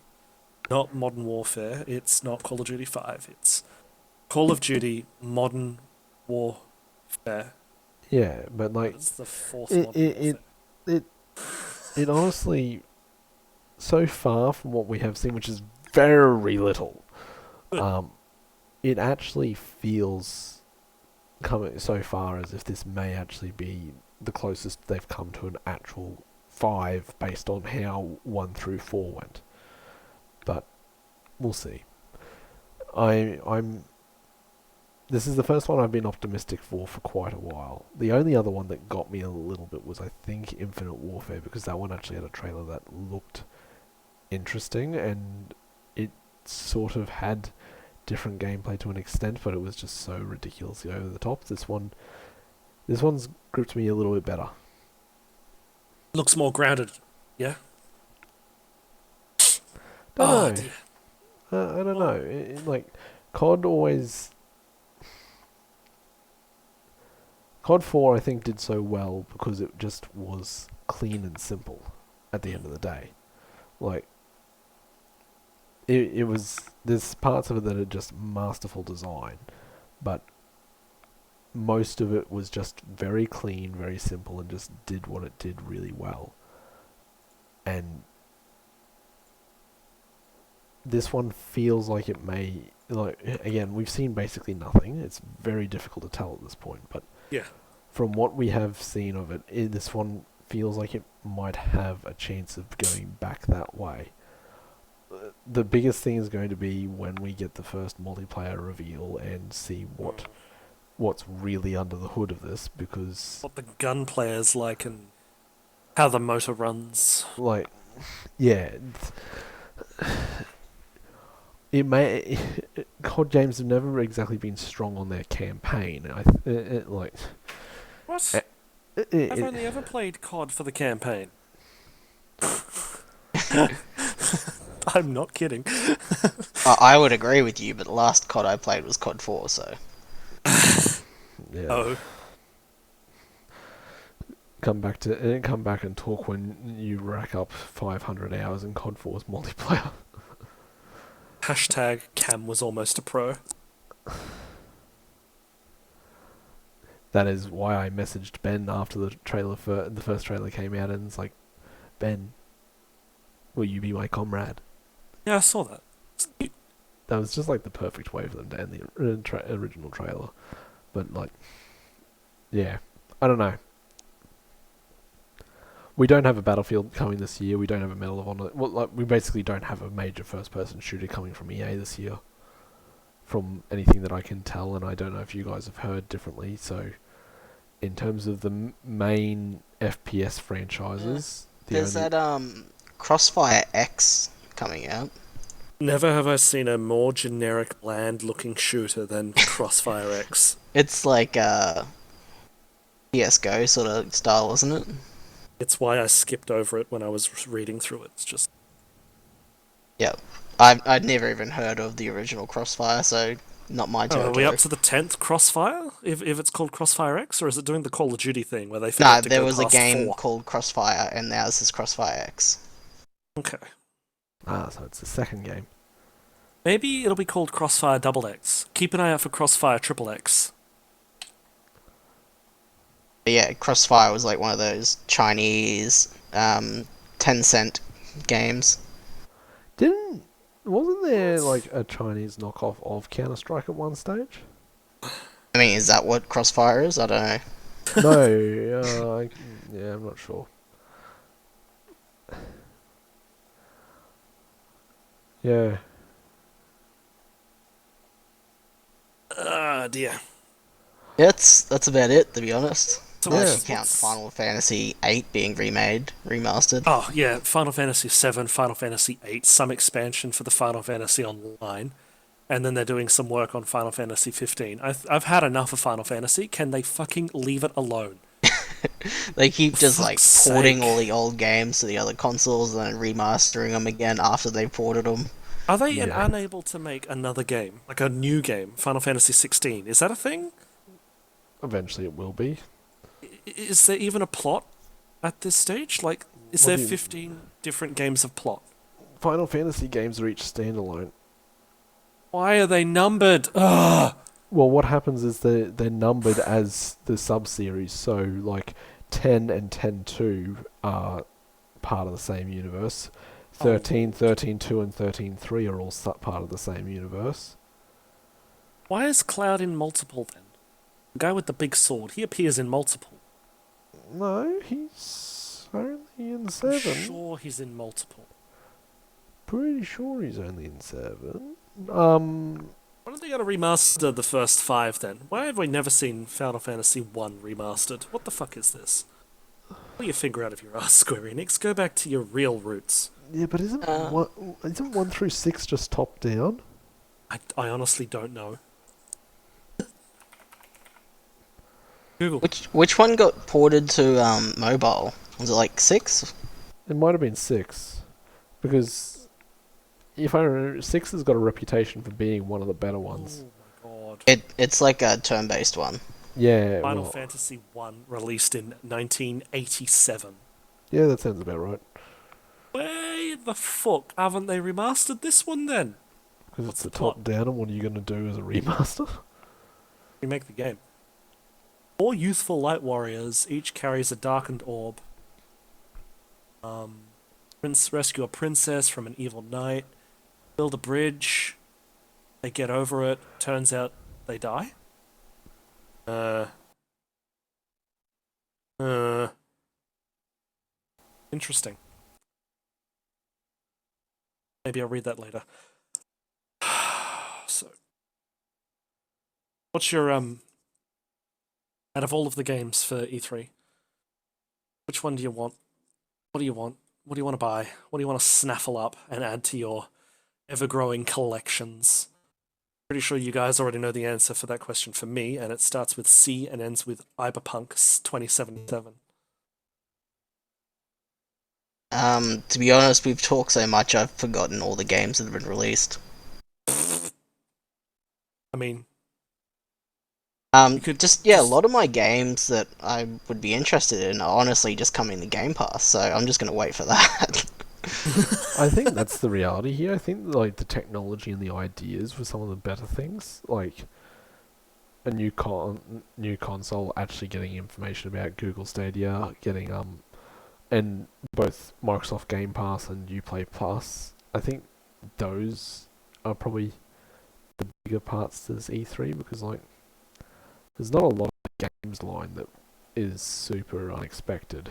not Modern Warfare. It's not Call of Duty 5. It's Call of Duty Modern Warfare. Yeah, but like it's the fourth Modern Warfare. It honestly, so far from what we have seen, which is very little, it actually feels coming so far as if this may actually be the closest they've come to an actual 5 based on how 1 through 4 went. But we'll see. This is the first one I've been optimistic for quite a while. The only other one that got me a little bit was, I think, Infinite Warfare, because that one actually had a trailer that looked interesting, and it sort of had different gameplay to an extent, but it was just so ridiculously over the top. This one's gripped me a little bit better. Looks more grounded, yeah? Don't know. I don't know. Like, COD 4, I think, did so well because it just was clean and simple at the end of the day. Like, it was, there's parts of it that are just masterful design, but most of it was just very clean, very simple, and just did what it did really well. And this one feels like it may, like, again, we've seen basically nothing. It's very difficult to tell at this point, but yeah, from what we have seen of it, this one feels like it might have a chance of going back that way. The biggest thing is going to be when we get the first multiplayer reveal and see what's really under the hood of this, because what the gunplay is like and how the motor runs. Like, yeah, it may. COD games have never exactly been strong on their campaign. Like, what? I've only ever played COD for the campaign. I'm not kidding. I would agree with you, but the last COD I played was COD 4, so... Yeah. Oh, Come back and talk when you rack up 500 hours in COD 4's multiplayer. hashtag Cam was almost a pro. That is why I messaged Ben after the first trailer came out, and it's like, Ben, will you be my comrade? Yeah, I saw that. It's cute. That was just like the perfect way for them to end the original trailer. But like, yeah, I don't know. We don't have a Battlefield coming this year. We don't have a Medal of Honor. Well, like, we basically don't have a major first-person shooter coming from EA this year, from anything that I can tell. And I don't know if you guys have heard differently. So, in terms of the main FPS franchises, There's that Crossfire X coming out. Never have I seen a more generic, bland-looking shooter than Crossfire X. It's like CS:GO sort of style, isn't it? It's why I skipped over it when I was reading through it. It's just... Yeah. I'd never even heard of the original Crossfire, so not my Oh, territory. are we up to the 10th Crossfire? If it's called Crossfire X, or is it doing the Call of Duty thing where they No, forget to there go was a past game 4? called Crossfire, and now this is Crossfire X. Okay. so it's the second game. Maybe it'll be called Crossfire XX. Keep an eye out for Crossfire XX. But yeah, Crossfire was like one of those Chinese 10-cent games. Wasn't there like a Chinese knockoff of Counter-Strike at one stage? I mean, is that what Crossfire is? I don't know. No, yeah, I'm not sure. Yeah. Dear. Yeah, that's about it, to be honest. So Unless what's- you count Final Fantasy VIII being remastered. Oh, yeah, Final Fantasy VII, Final Fantasy VIII, some expansion for the Final Fantasy Online, and then they're doing some work on Final Fantasy 15. I've had enough of Final Fantasy. Can they fucking leave it alone? They keep just like fuck's porting sake. all the old games to the other consoles and then remastering them again after they ported them. Are they Yeah. unable to make another game, like a new game, Final Fantasy 16? Is that a thing? Eventually it will be. Is there even a plot at this stage? Like, is What there do you- 15 different games of plot? Final Fantasy games are each standalone. Why are they numbered? Ugh! Well, what happens is they're numbered as the sub-series, so like 10 and 10.2 are part of the same universe. 13, 13.2 and 13.3 are all part of the same universe. Why is Cloud in multiple then? The guy with the big sword, he appears in multiple. No, he's only in I'm 7. sure he's in multiple. Pretty sure he's only in 7. Why don't they gotta remaster the first 5 then? Why have we never seen Final Fantasy 1 remastered? What the fuck is this? Pull your finger out of your ass, Square Enix. Go back to your real roots. Yeah, but isn't 1 through 6 just top down? I honestly don't know. Google. Which one got ported to mobile? Was it like 6? It might have been 6, because if I remember, 6 has got a reputation for being one of the better ones. Oh my god. It's like a turn-based one. Yeah, Final well, Fantasy 1 released in 1987. yeah, that sounds about right. Where the fuck haven't they remastered this one then? Because What's it's the the plot? top down, and what are you going to do as a remaster? Remake the game. 4 youthful light warriors, each carries a darkened orb. Rescue a princess from an evil knight. Build a bridge. They get over it. Turns out they die. Interesting. Maybe I'll read that later. So, what's your out of all of the games for E3, which one do you want? What do you want? What do you want to buy? What do you want to snaffle up and add to your ever-growing collections? Pretty sure you guys already know the answer for that question for me, and it starts with C and ends with Cyberpunk 2077. To be honest, we've talked so much, I've forgotten all the games that have been released. I mean, A lot of my games that I would be interested in are honestly just coming to Game Pass, so I'm just gonna wait for that. I think that's the reality here. I think like the technology and the ideas were some of the better things. Like a new console actually getting information about Google Stadia, getting and both Microsoft Game Pass and Uplay Plus. I think those are probably the bigger parts to this E3 because like there's not a lot of games line that is super unexpected.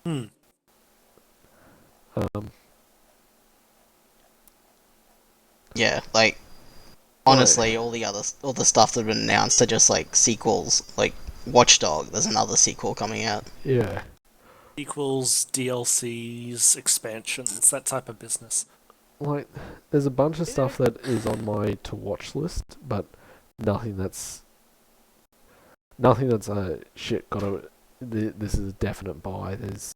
hmm. Um, Yeah, like honestly, all the stuff that have been announced are just like sequels. Like Watchdog, there's another sequel coming out. yeah. Equals, DLCs, expansions, that type of business. Like, there's a bunch of stuff that is on my to watch list, but nothing that's a shit. This is a definite buy. There's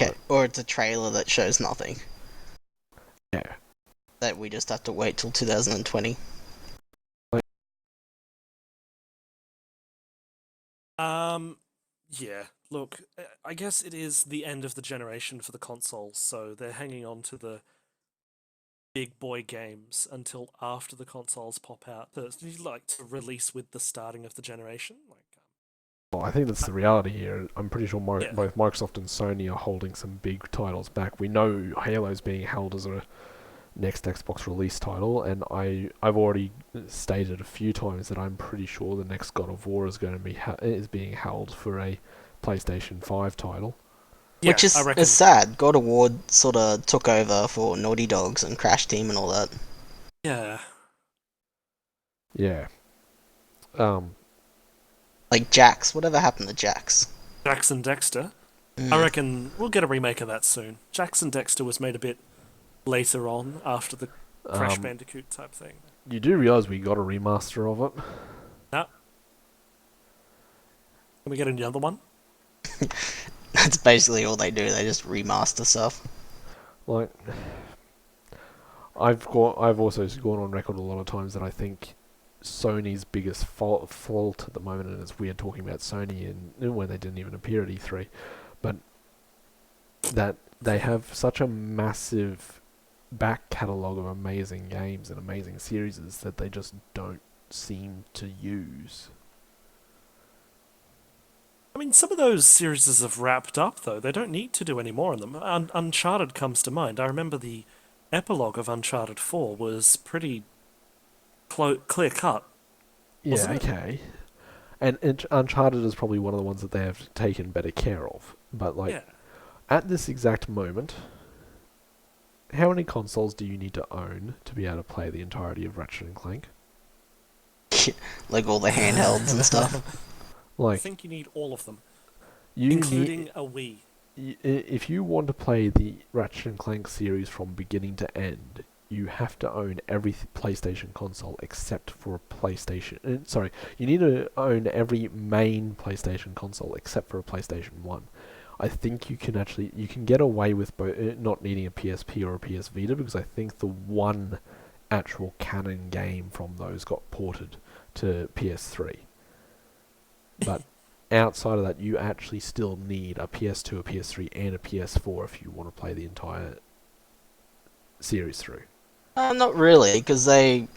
Yeah, or it's a trailer that shows nothing. yeah. That we just have to wait till 2020. Yeah. Look, I guess it is the end of the generation for the consoles, so they're hanging on to the big boy games until after the consoles pop out. Like to release with the starting of the generation. Well, I think that's the reality here. I'm pretty sure Yeah. both Microsoft and Sony are holding some big titles back. We know Halo's being held as a next Xbox release title, and I've already stated a few times that I'm pretty sure the next God of War is going to be is being held for a PlayStation 5 title. Yeah, Which is sad. God of War sort of took over for Naughty Dogs and Crash Team and all that. Yeah. Yeah. Like Jax, whatever happened to Jax? Jackson Dexter. I reckon we'll get a remake of that soon. Jackson Dexter was made a bit later on after the Crash Bandicoot type thing. You do realise we got a remaster of it? No. Can we get another one? That's basically all they do. They just remaster stuff. Like, I've also gone on record a lot of times that I think Sony's biggest fault at the moment, and it's weird talking about Sony and when they didn't even appear at E3, but that they have such a massive back catalogue of amazing games and amazing series that they just don't seem to use. I mean, some of those series have wrapped up, though. They don't need to do any more of them. Uncharted comes to mind. I remember the epilogue of Uncharted 4 was pretty clear-cut. Yeah, okay. And Uncharted is probably one of the ones that they have taken better care of. But, like, at this exact moment, how many consoles do you need to own to be able to play the entirety of Ratchet & Clank? Like all the handhelds and stuff. I think you need all of them, including a Wii. If you want to play the Ratchet & Clank series from beginning to end, you have to own every PlayStation console except for a PlayStation... sorry, you need to own every main PlayStation console except for a PlayStation 1. I think you can get away with not needing a PSP or a PS Vita, because I think the one actual canon game from those got ported to PS3. But outside of that, you actually still need a PS2, a PS3, and a PS4 if you want to play the entire series through. Not really, because they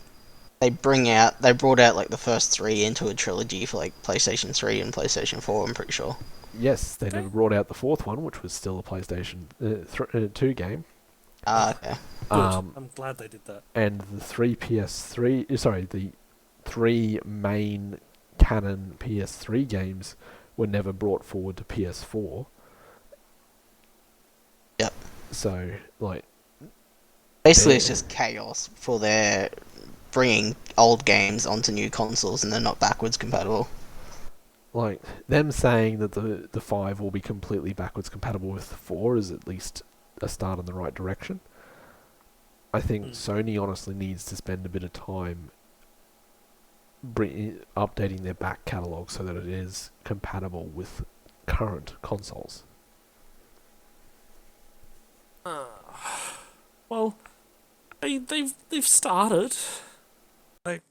brought out like the first 3 into a trilogy for like PlayStation 3 and PlayStation 4. I'm pretty sure. Yes, they never brought out the 4th one, which was still a PlayStation 2 game. Okay. Good. I'm glad they did that. And the 3 main canon PS3 games were never brought forward to PS4. Yep. So, like... Basically, it's just chaos for their bringing old games onto new consoles, and they're not backwards compatible. Like, them saying that the 5 will be completely backwards compatible with the 4 is at least a start in the right direction. I think Sony honestly needs to spend a bit of time updating their back catalogue so that it is compatible with current consoles. Well, they've started. Like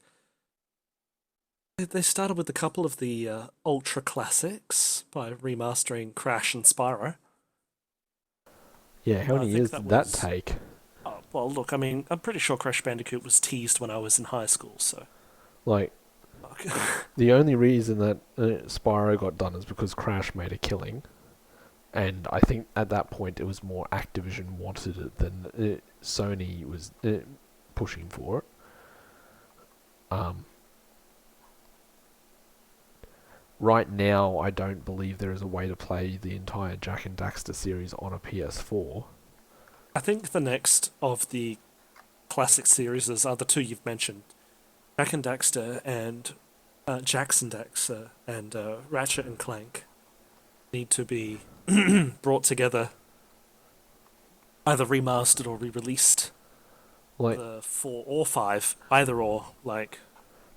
they started with a couple of the ultra classics by remastering Crash and Spyro. Yeah, how I many think years that did that was- take? Oh, well, look, I mean, I'm pretty sure Crash Bandicoot was teased when I was in high school, so. Like, the only reason that Spyro got done is because Crash made a killing, and I think at that point it was more Activision wanted it than Sony was pushing for it. Right now, I don't believe there is a way to play the entire Jak and Daxter series on a PS4. I think the next of the classic series are the two you've mentioned, Jak and Daxter and Jax and Daxter and Ratchet and Clank need to be brought together, either remastered or re-released. Like The 4 or 5, either or, like.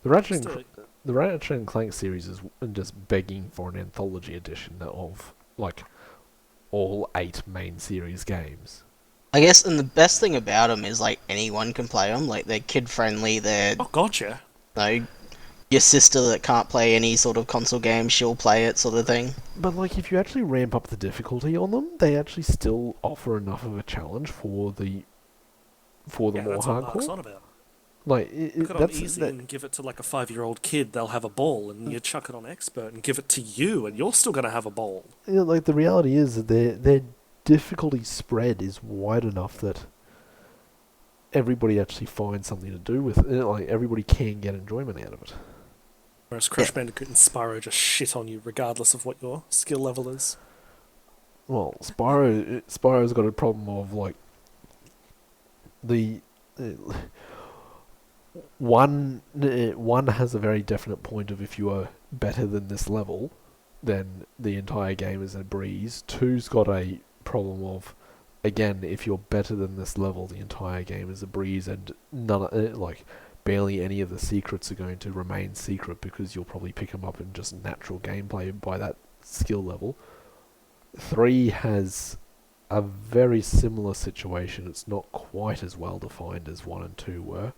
the Ratchet Just and the Ratchet and Clank series is just begging for an anthology edition of like all 8 main series games. I guess, and the best thing about them is like anyone can play them. Like they're kid friendly. They're Oh, gotcha. your sister that can't play any sort of console game, she'll play it, sort of thing. But like, if you actually ramp up the difficulty on them, they actually still offer enough of a challenge for the more That's what Mark's hardcore. on about. Like, Put it on easy and give it to like a 5-year-old kid, they'll have a ball, and you chuck it on expert and give it to you, and you're still going to have a ball. like the reality is that their difficulty spread is wide enough that everybody actually finds something to do with it. Like, everybody can get enjoyment out of it. Whereas Crash Bandicoot and Spyro just shit on you regardless of what your skill level is. Well, Spyro's got a problem of like the one has a very definite point of if you are better than this level, then the entire game is a breeze. Two's got a problem of, again, if you're better than this level, the entire game is a breeze, and barely any of the secrets are going to remain secret because you'll probably pick them up in just natural gameplay by that skill level. 3 has a very similar situation. It's not quite as well defined as 1 and 2 were.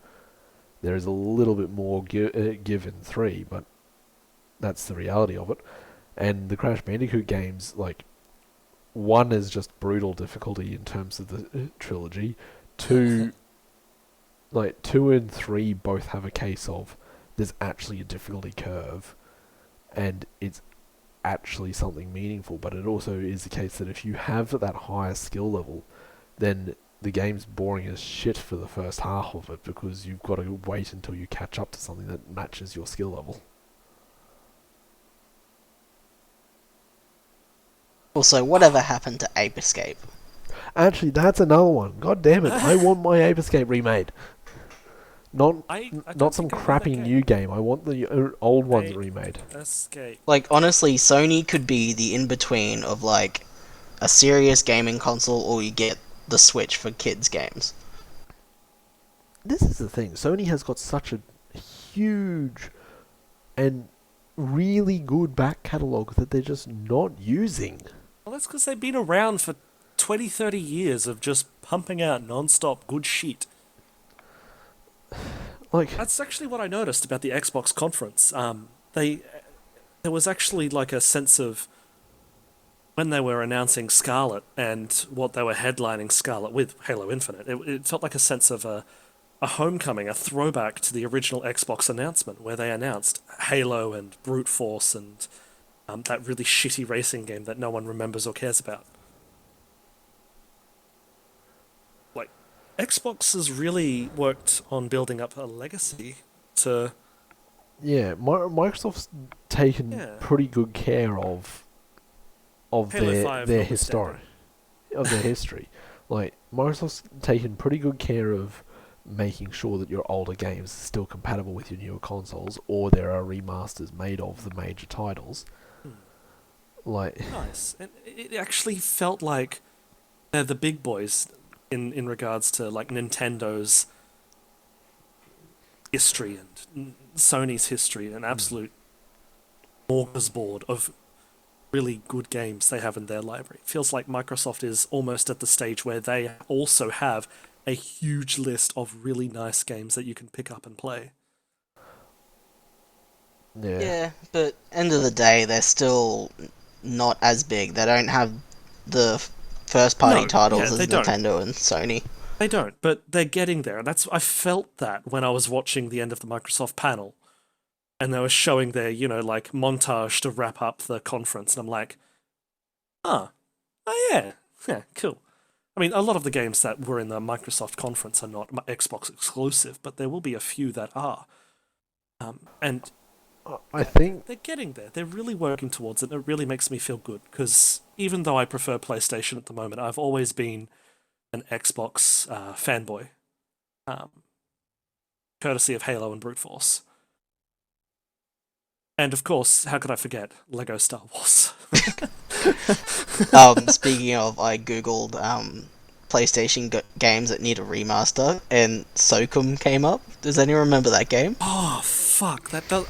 There is a little bit more give in 3, but that's the reality of it. And the Crash Bandicoot games, like, 1 is just brutal difficulty in terms of the trilogy. 2 and 3 both have a case of there's actually a difficulty curve, and it's actually something meaningful, but it also is the case that if you have that higher skill level, then the game's boring as shit for the first half of it because you've got to wait until you catch up to something that matches your skill level. Also, whatever happened to Ape Escape? Actually, that's another one. God damn it! I want my Ape Escape remade. Not I don't not some think I know crappy that new game. I want the old ones Ape remade. Escape. Like, honestly, Sony could be the in-between of, like, a serious gaming console, or you get the Switch for kids' games. This is the thing. Sony has got such a huge and really good back catalogue that they're just not using. Well, that's because they've been around for 20, 30 years of just pumping out non-stop good shit. Like, That's actually what I noticed about the Xbox conference. There was actually like a sense of when they were announcing Scarlet and what they were headlining Scarlet with, Halo Infinite. It felt like a sense of a homecoming, a throwback to the original Xbox announcement where they announced Halo and Brute Force and that really shitty racing game that no one remembers or cares about. Like, Xbox has really worked on building up a legacy to... yeah, Microsoft's taken Yeah. pretty good care of Halo 5 their notwithstanding. history. Like, Microsoft's taken pretty good care of making sure that your older games are still compatible with your newer consoles, or there are remasters made of the major titles. Like, Nice. And it actually felt like they're the big boys in regards to like Nintendo's history and Sony's history, an absolute smorgasbord of really good games they have in their library. It feels like Microsoft is almost at the stage where they also have a huge list of really nice games that you can pick up and play. Yeah, but end of the day, they're still not as big. They don't have the first-party No, titles yeah, as they don't. Nintendo and Sony. They don't, but they're getting there. And I felt that when I was watching the end of the Microsoft panel and they were showing their, like montage to wrap up the conference. And I'm like, oh yeah, cool. I mean, a lot of the games that were in the Microsoft conference are not Xbox exclusive, but there will be a few that are. And I think they're getting there. They're really working towards it. It really makes me feel good because even though I prefer PlayStation at the moment, I've always been an Xbox fanboy, courtesy of Halo and Brute Force. And of course, how could I forget Lego Star Wars? Speaking of, I googled PlayStation games that need a remaster, and SOCOM came up. Does anyone remember that game? Oh fuck! That does.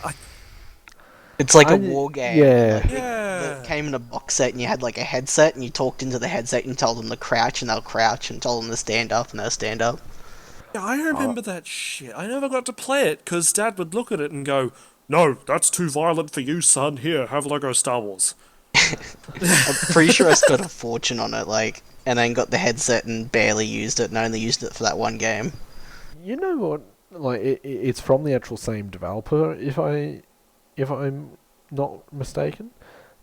It's like a war game. Yeah. Like, Yeah. it came in a box set, and you had like a headset, and you talked into the headset, and you told them to crouch, and they'll crouch, and told them to stand up, and they'll stand up. Yeah, I remember that shit. I never got to play it because Dad would look at it and go, "No, that's too violent for you, son. Here, have Lego Star Wars." I'm pretty sure I spent a fortune on it, and then got the headset and barely used it, and only used it for that one game. you know what? Like it's from the actual same developer, if I'm not mistaken.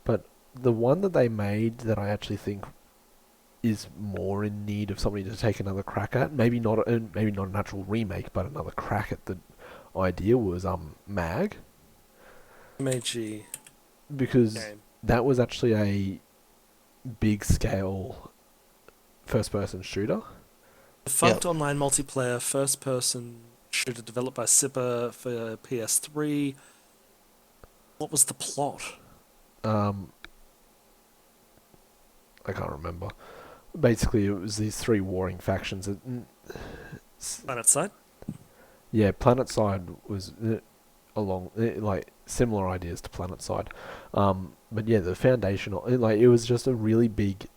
But the one that they made that I actually think is more in need of somebody to take another crack at, maybe not an actual remake, but another crack at the idea, was Mag, Meiji because game. that was actually a big scale first person shooter. Defunct online multiplayer first-person shooter developed by Sipper for PS3. What was the plot? I can't remember. Basically, it was these three warring factions. Planet Side? Yeah, PlanetSide was like similar ideas to PlanetSide, but yeah, the foundational, it was just a really big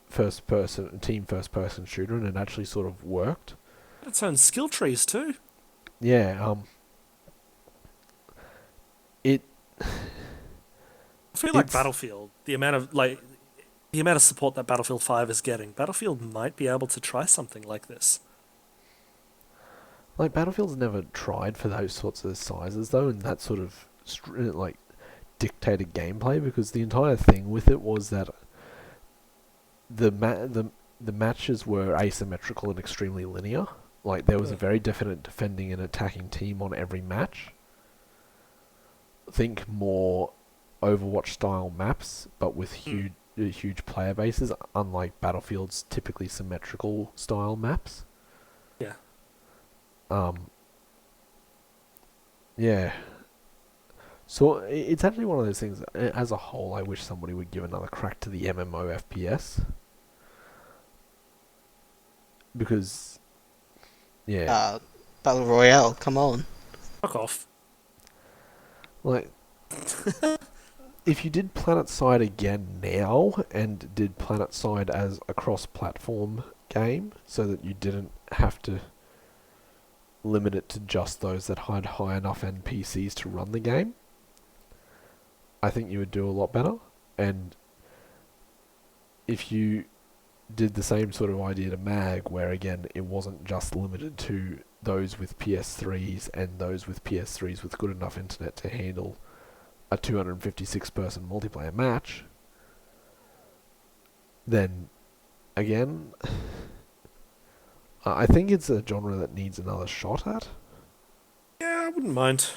first person shooter, and it actually sort of worked. Its own skill trees too. Yeah, it. I feel like It's- Battlefield, the amount of support that Battlefield 5 is getting, Battlefield might be able to try something like this. Like, Battlefield's never tried for those sorts of sizes, though, and that sort of, dictated gameplay, because the entire thing with it was that the matches were asymmetrical and extremely linear. Like, there was a very definite defending and attacking team on every match. Think more Overwatch-style maps, but with huge player bases, unlike Battlefield's typically symmetrical style maps. Yeah. Yeah. So it's actually one of those things. As a whole, I wish somebody would give another crack to the MMO FPS, because, yeah, Battle Royale, come on. Fuck off. like, if you did PlanetSide again now and did PlanetSide as a cross-platform game, so that you didn't have to limit it to just those that had high enough NPCs to run the game, I think you would do a lot better. And if you did the same sort of idea to Mag, where again it wasn't just limited to those with PS3s and those with PS3s with good enough internet to handle a 256 person multiplayer match, then again, I think it's a genre that needs another shot at. Yeah, I wouldn't mind.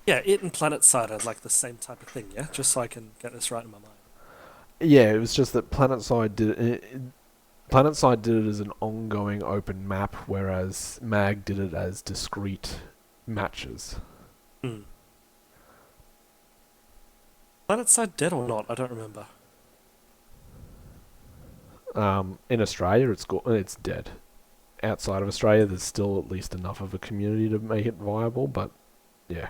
Yeah, it and Planet Side are like the same type of thing, yeah? Just so I can get this right in my mind. Yeah, it was just that PlanetSide did it as an ongoing open map, whereas Mag did it as discrete matches. Planet Side dead or not? I don't remember. In Australia, it's dead. outside of Australia, there's still at least enough of a community to make it viable. But yeah,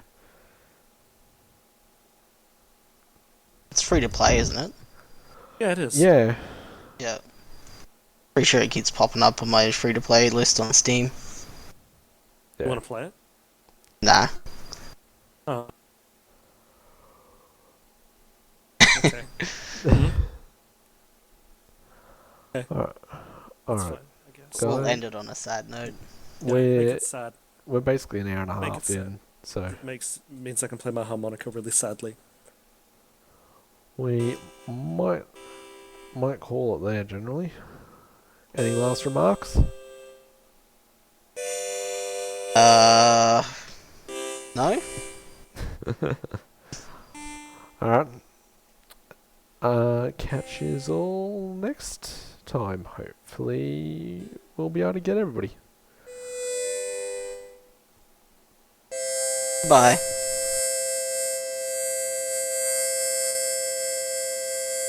It's free to play, isn't it? Yeah, it is. yeah. Yeah. Pretty sure it keeps popping up on my free to play list on Steam. You want to play it? Nah. Oh. Okay. Mhm. Okay. All That's right. fine, I guess. Go We'll ahead. end it on a sad note. Yeah, make We're it sad. we're basically an hour and a Make it half sad. in, so Means I can play my harmonica really sadly. we might call it there. Generally, any last remarks? No? All right. Catch yous all next time. Hopefully, we'll be able to get everybody. Bye.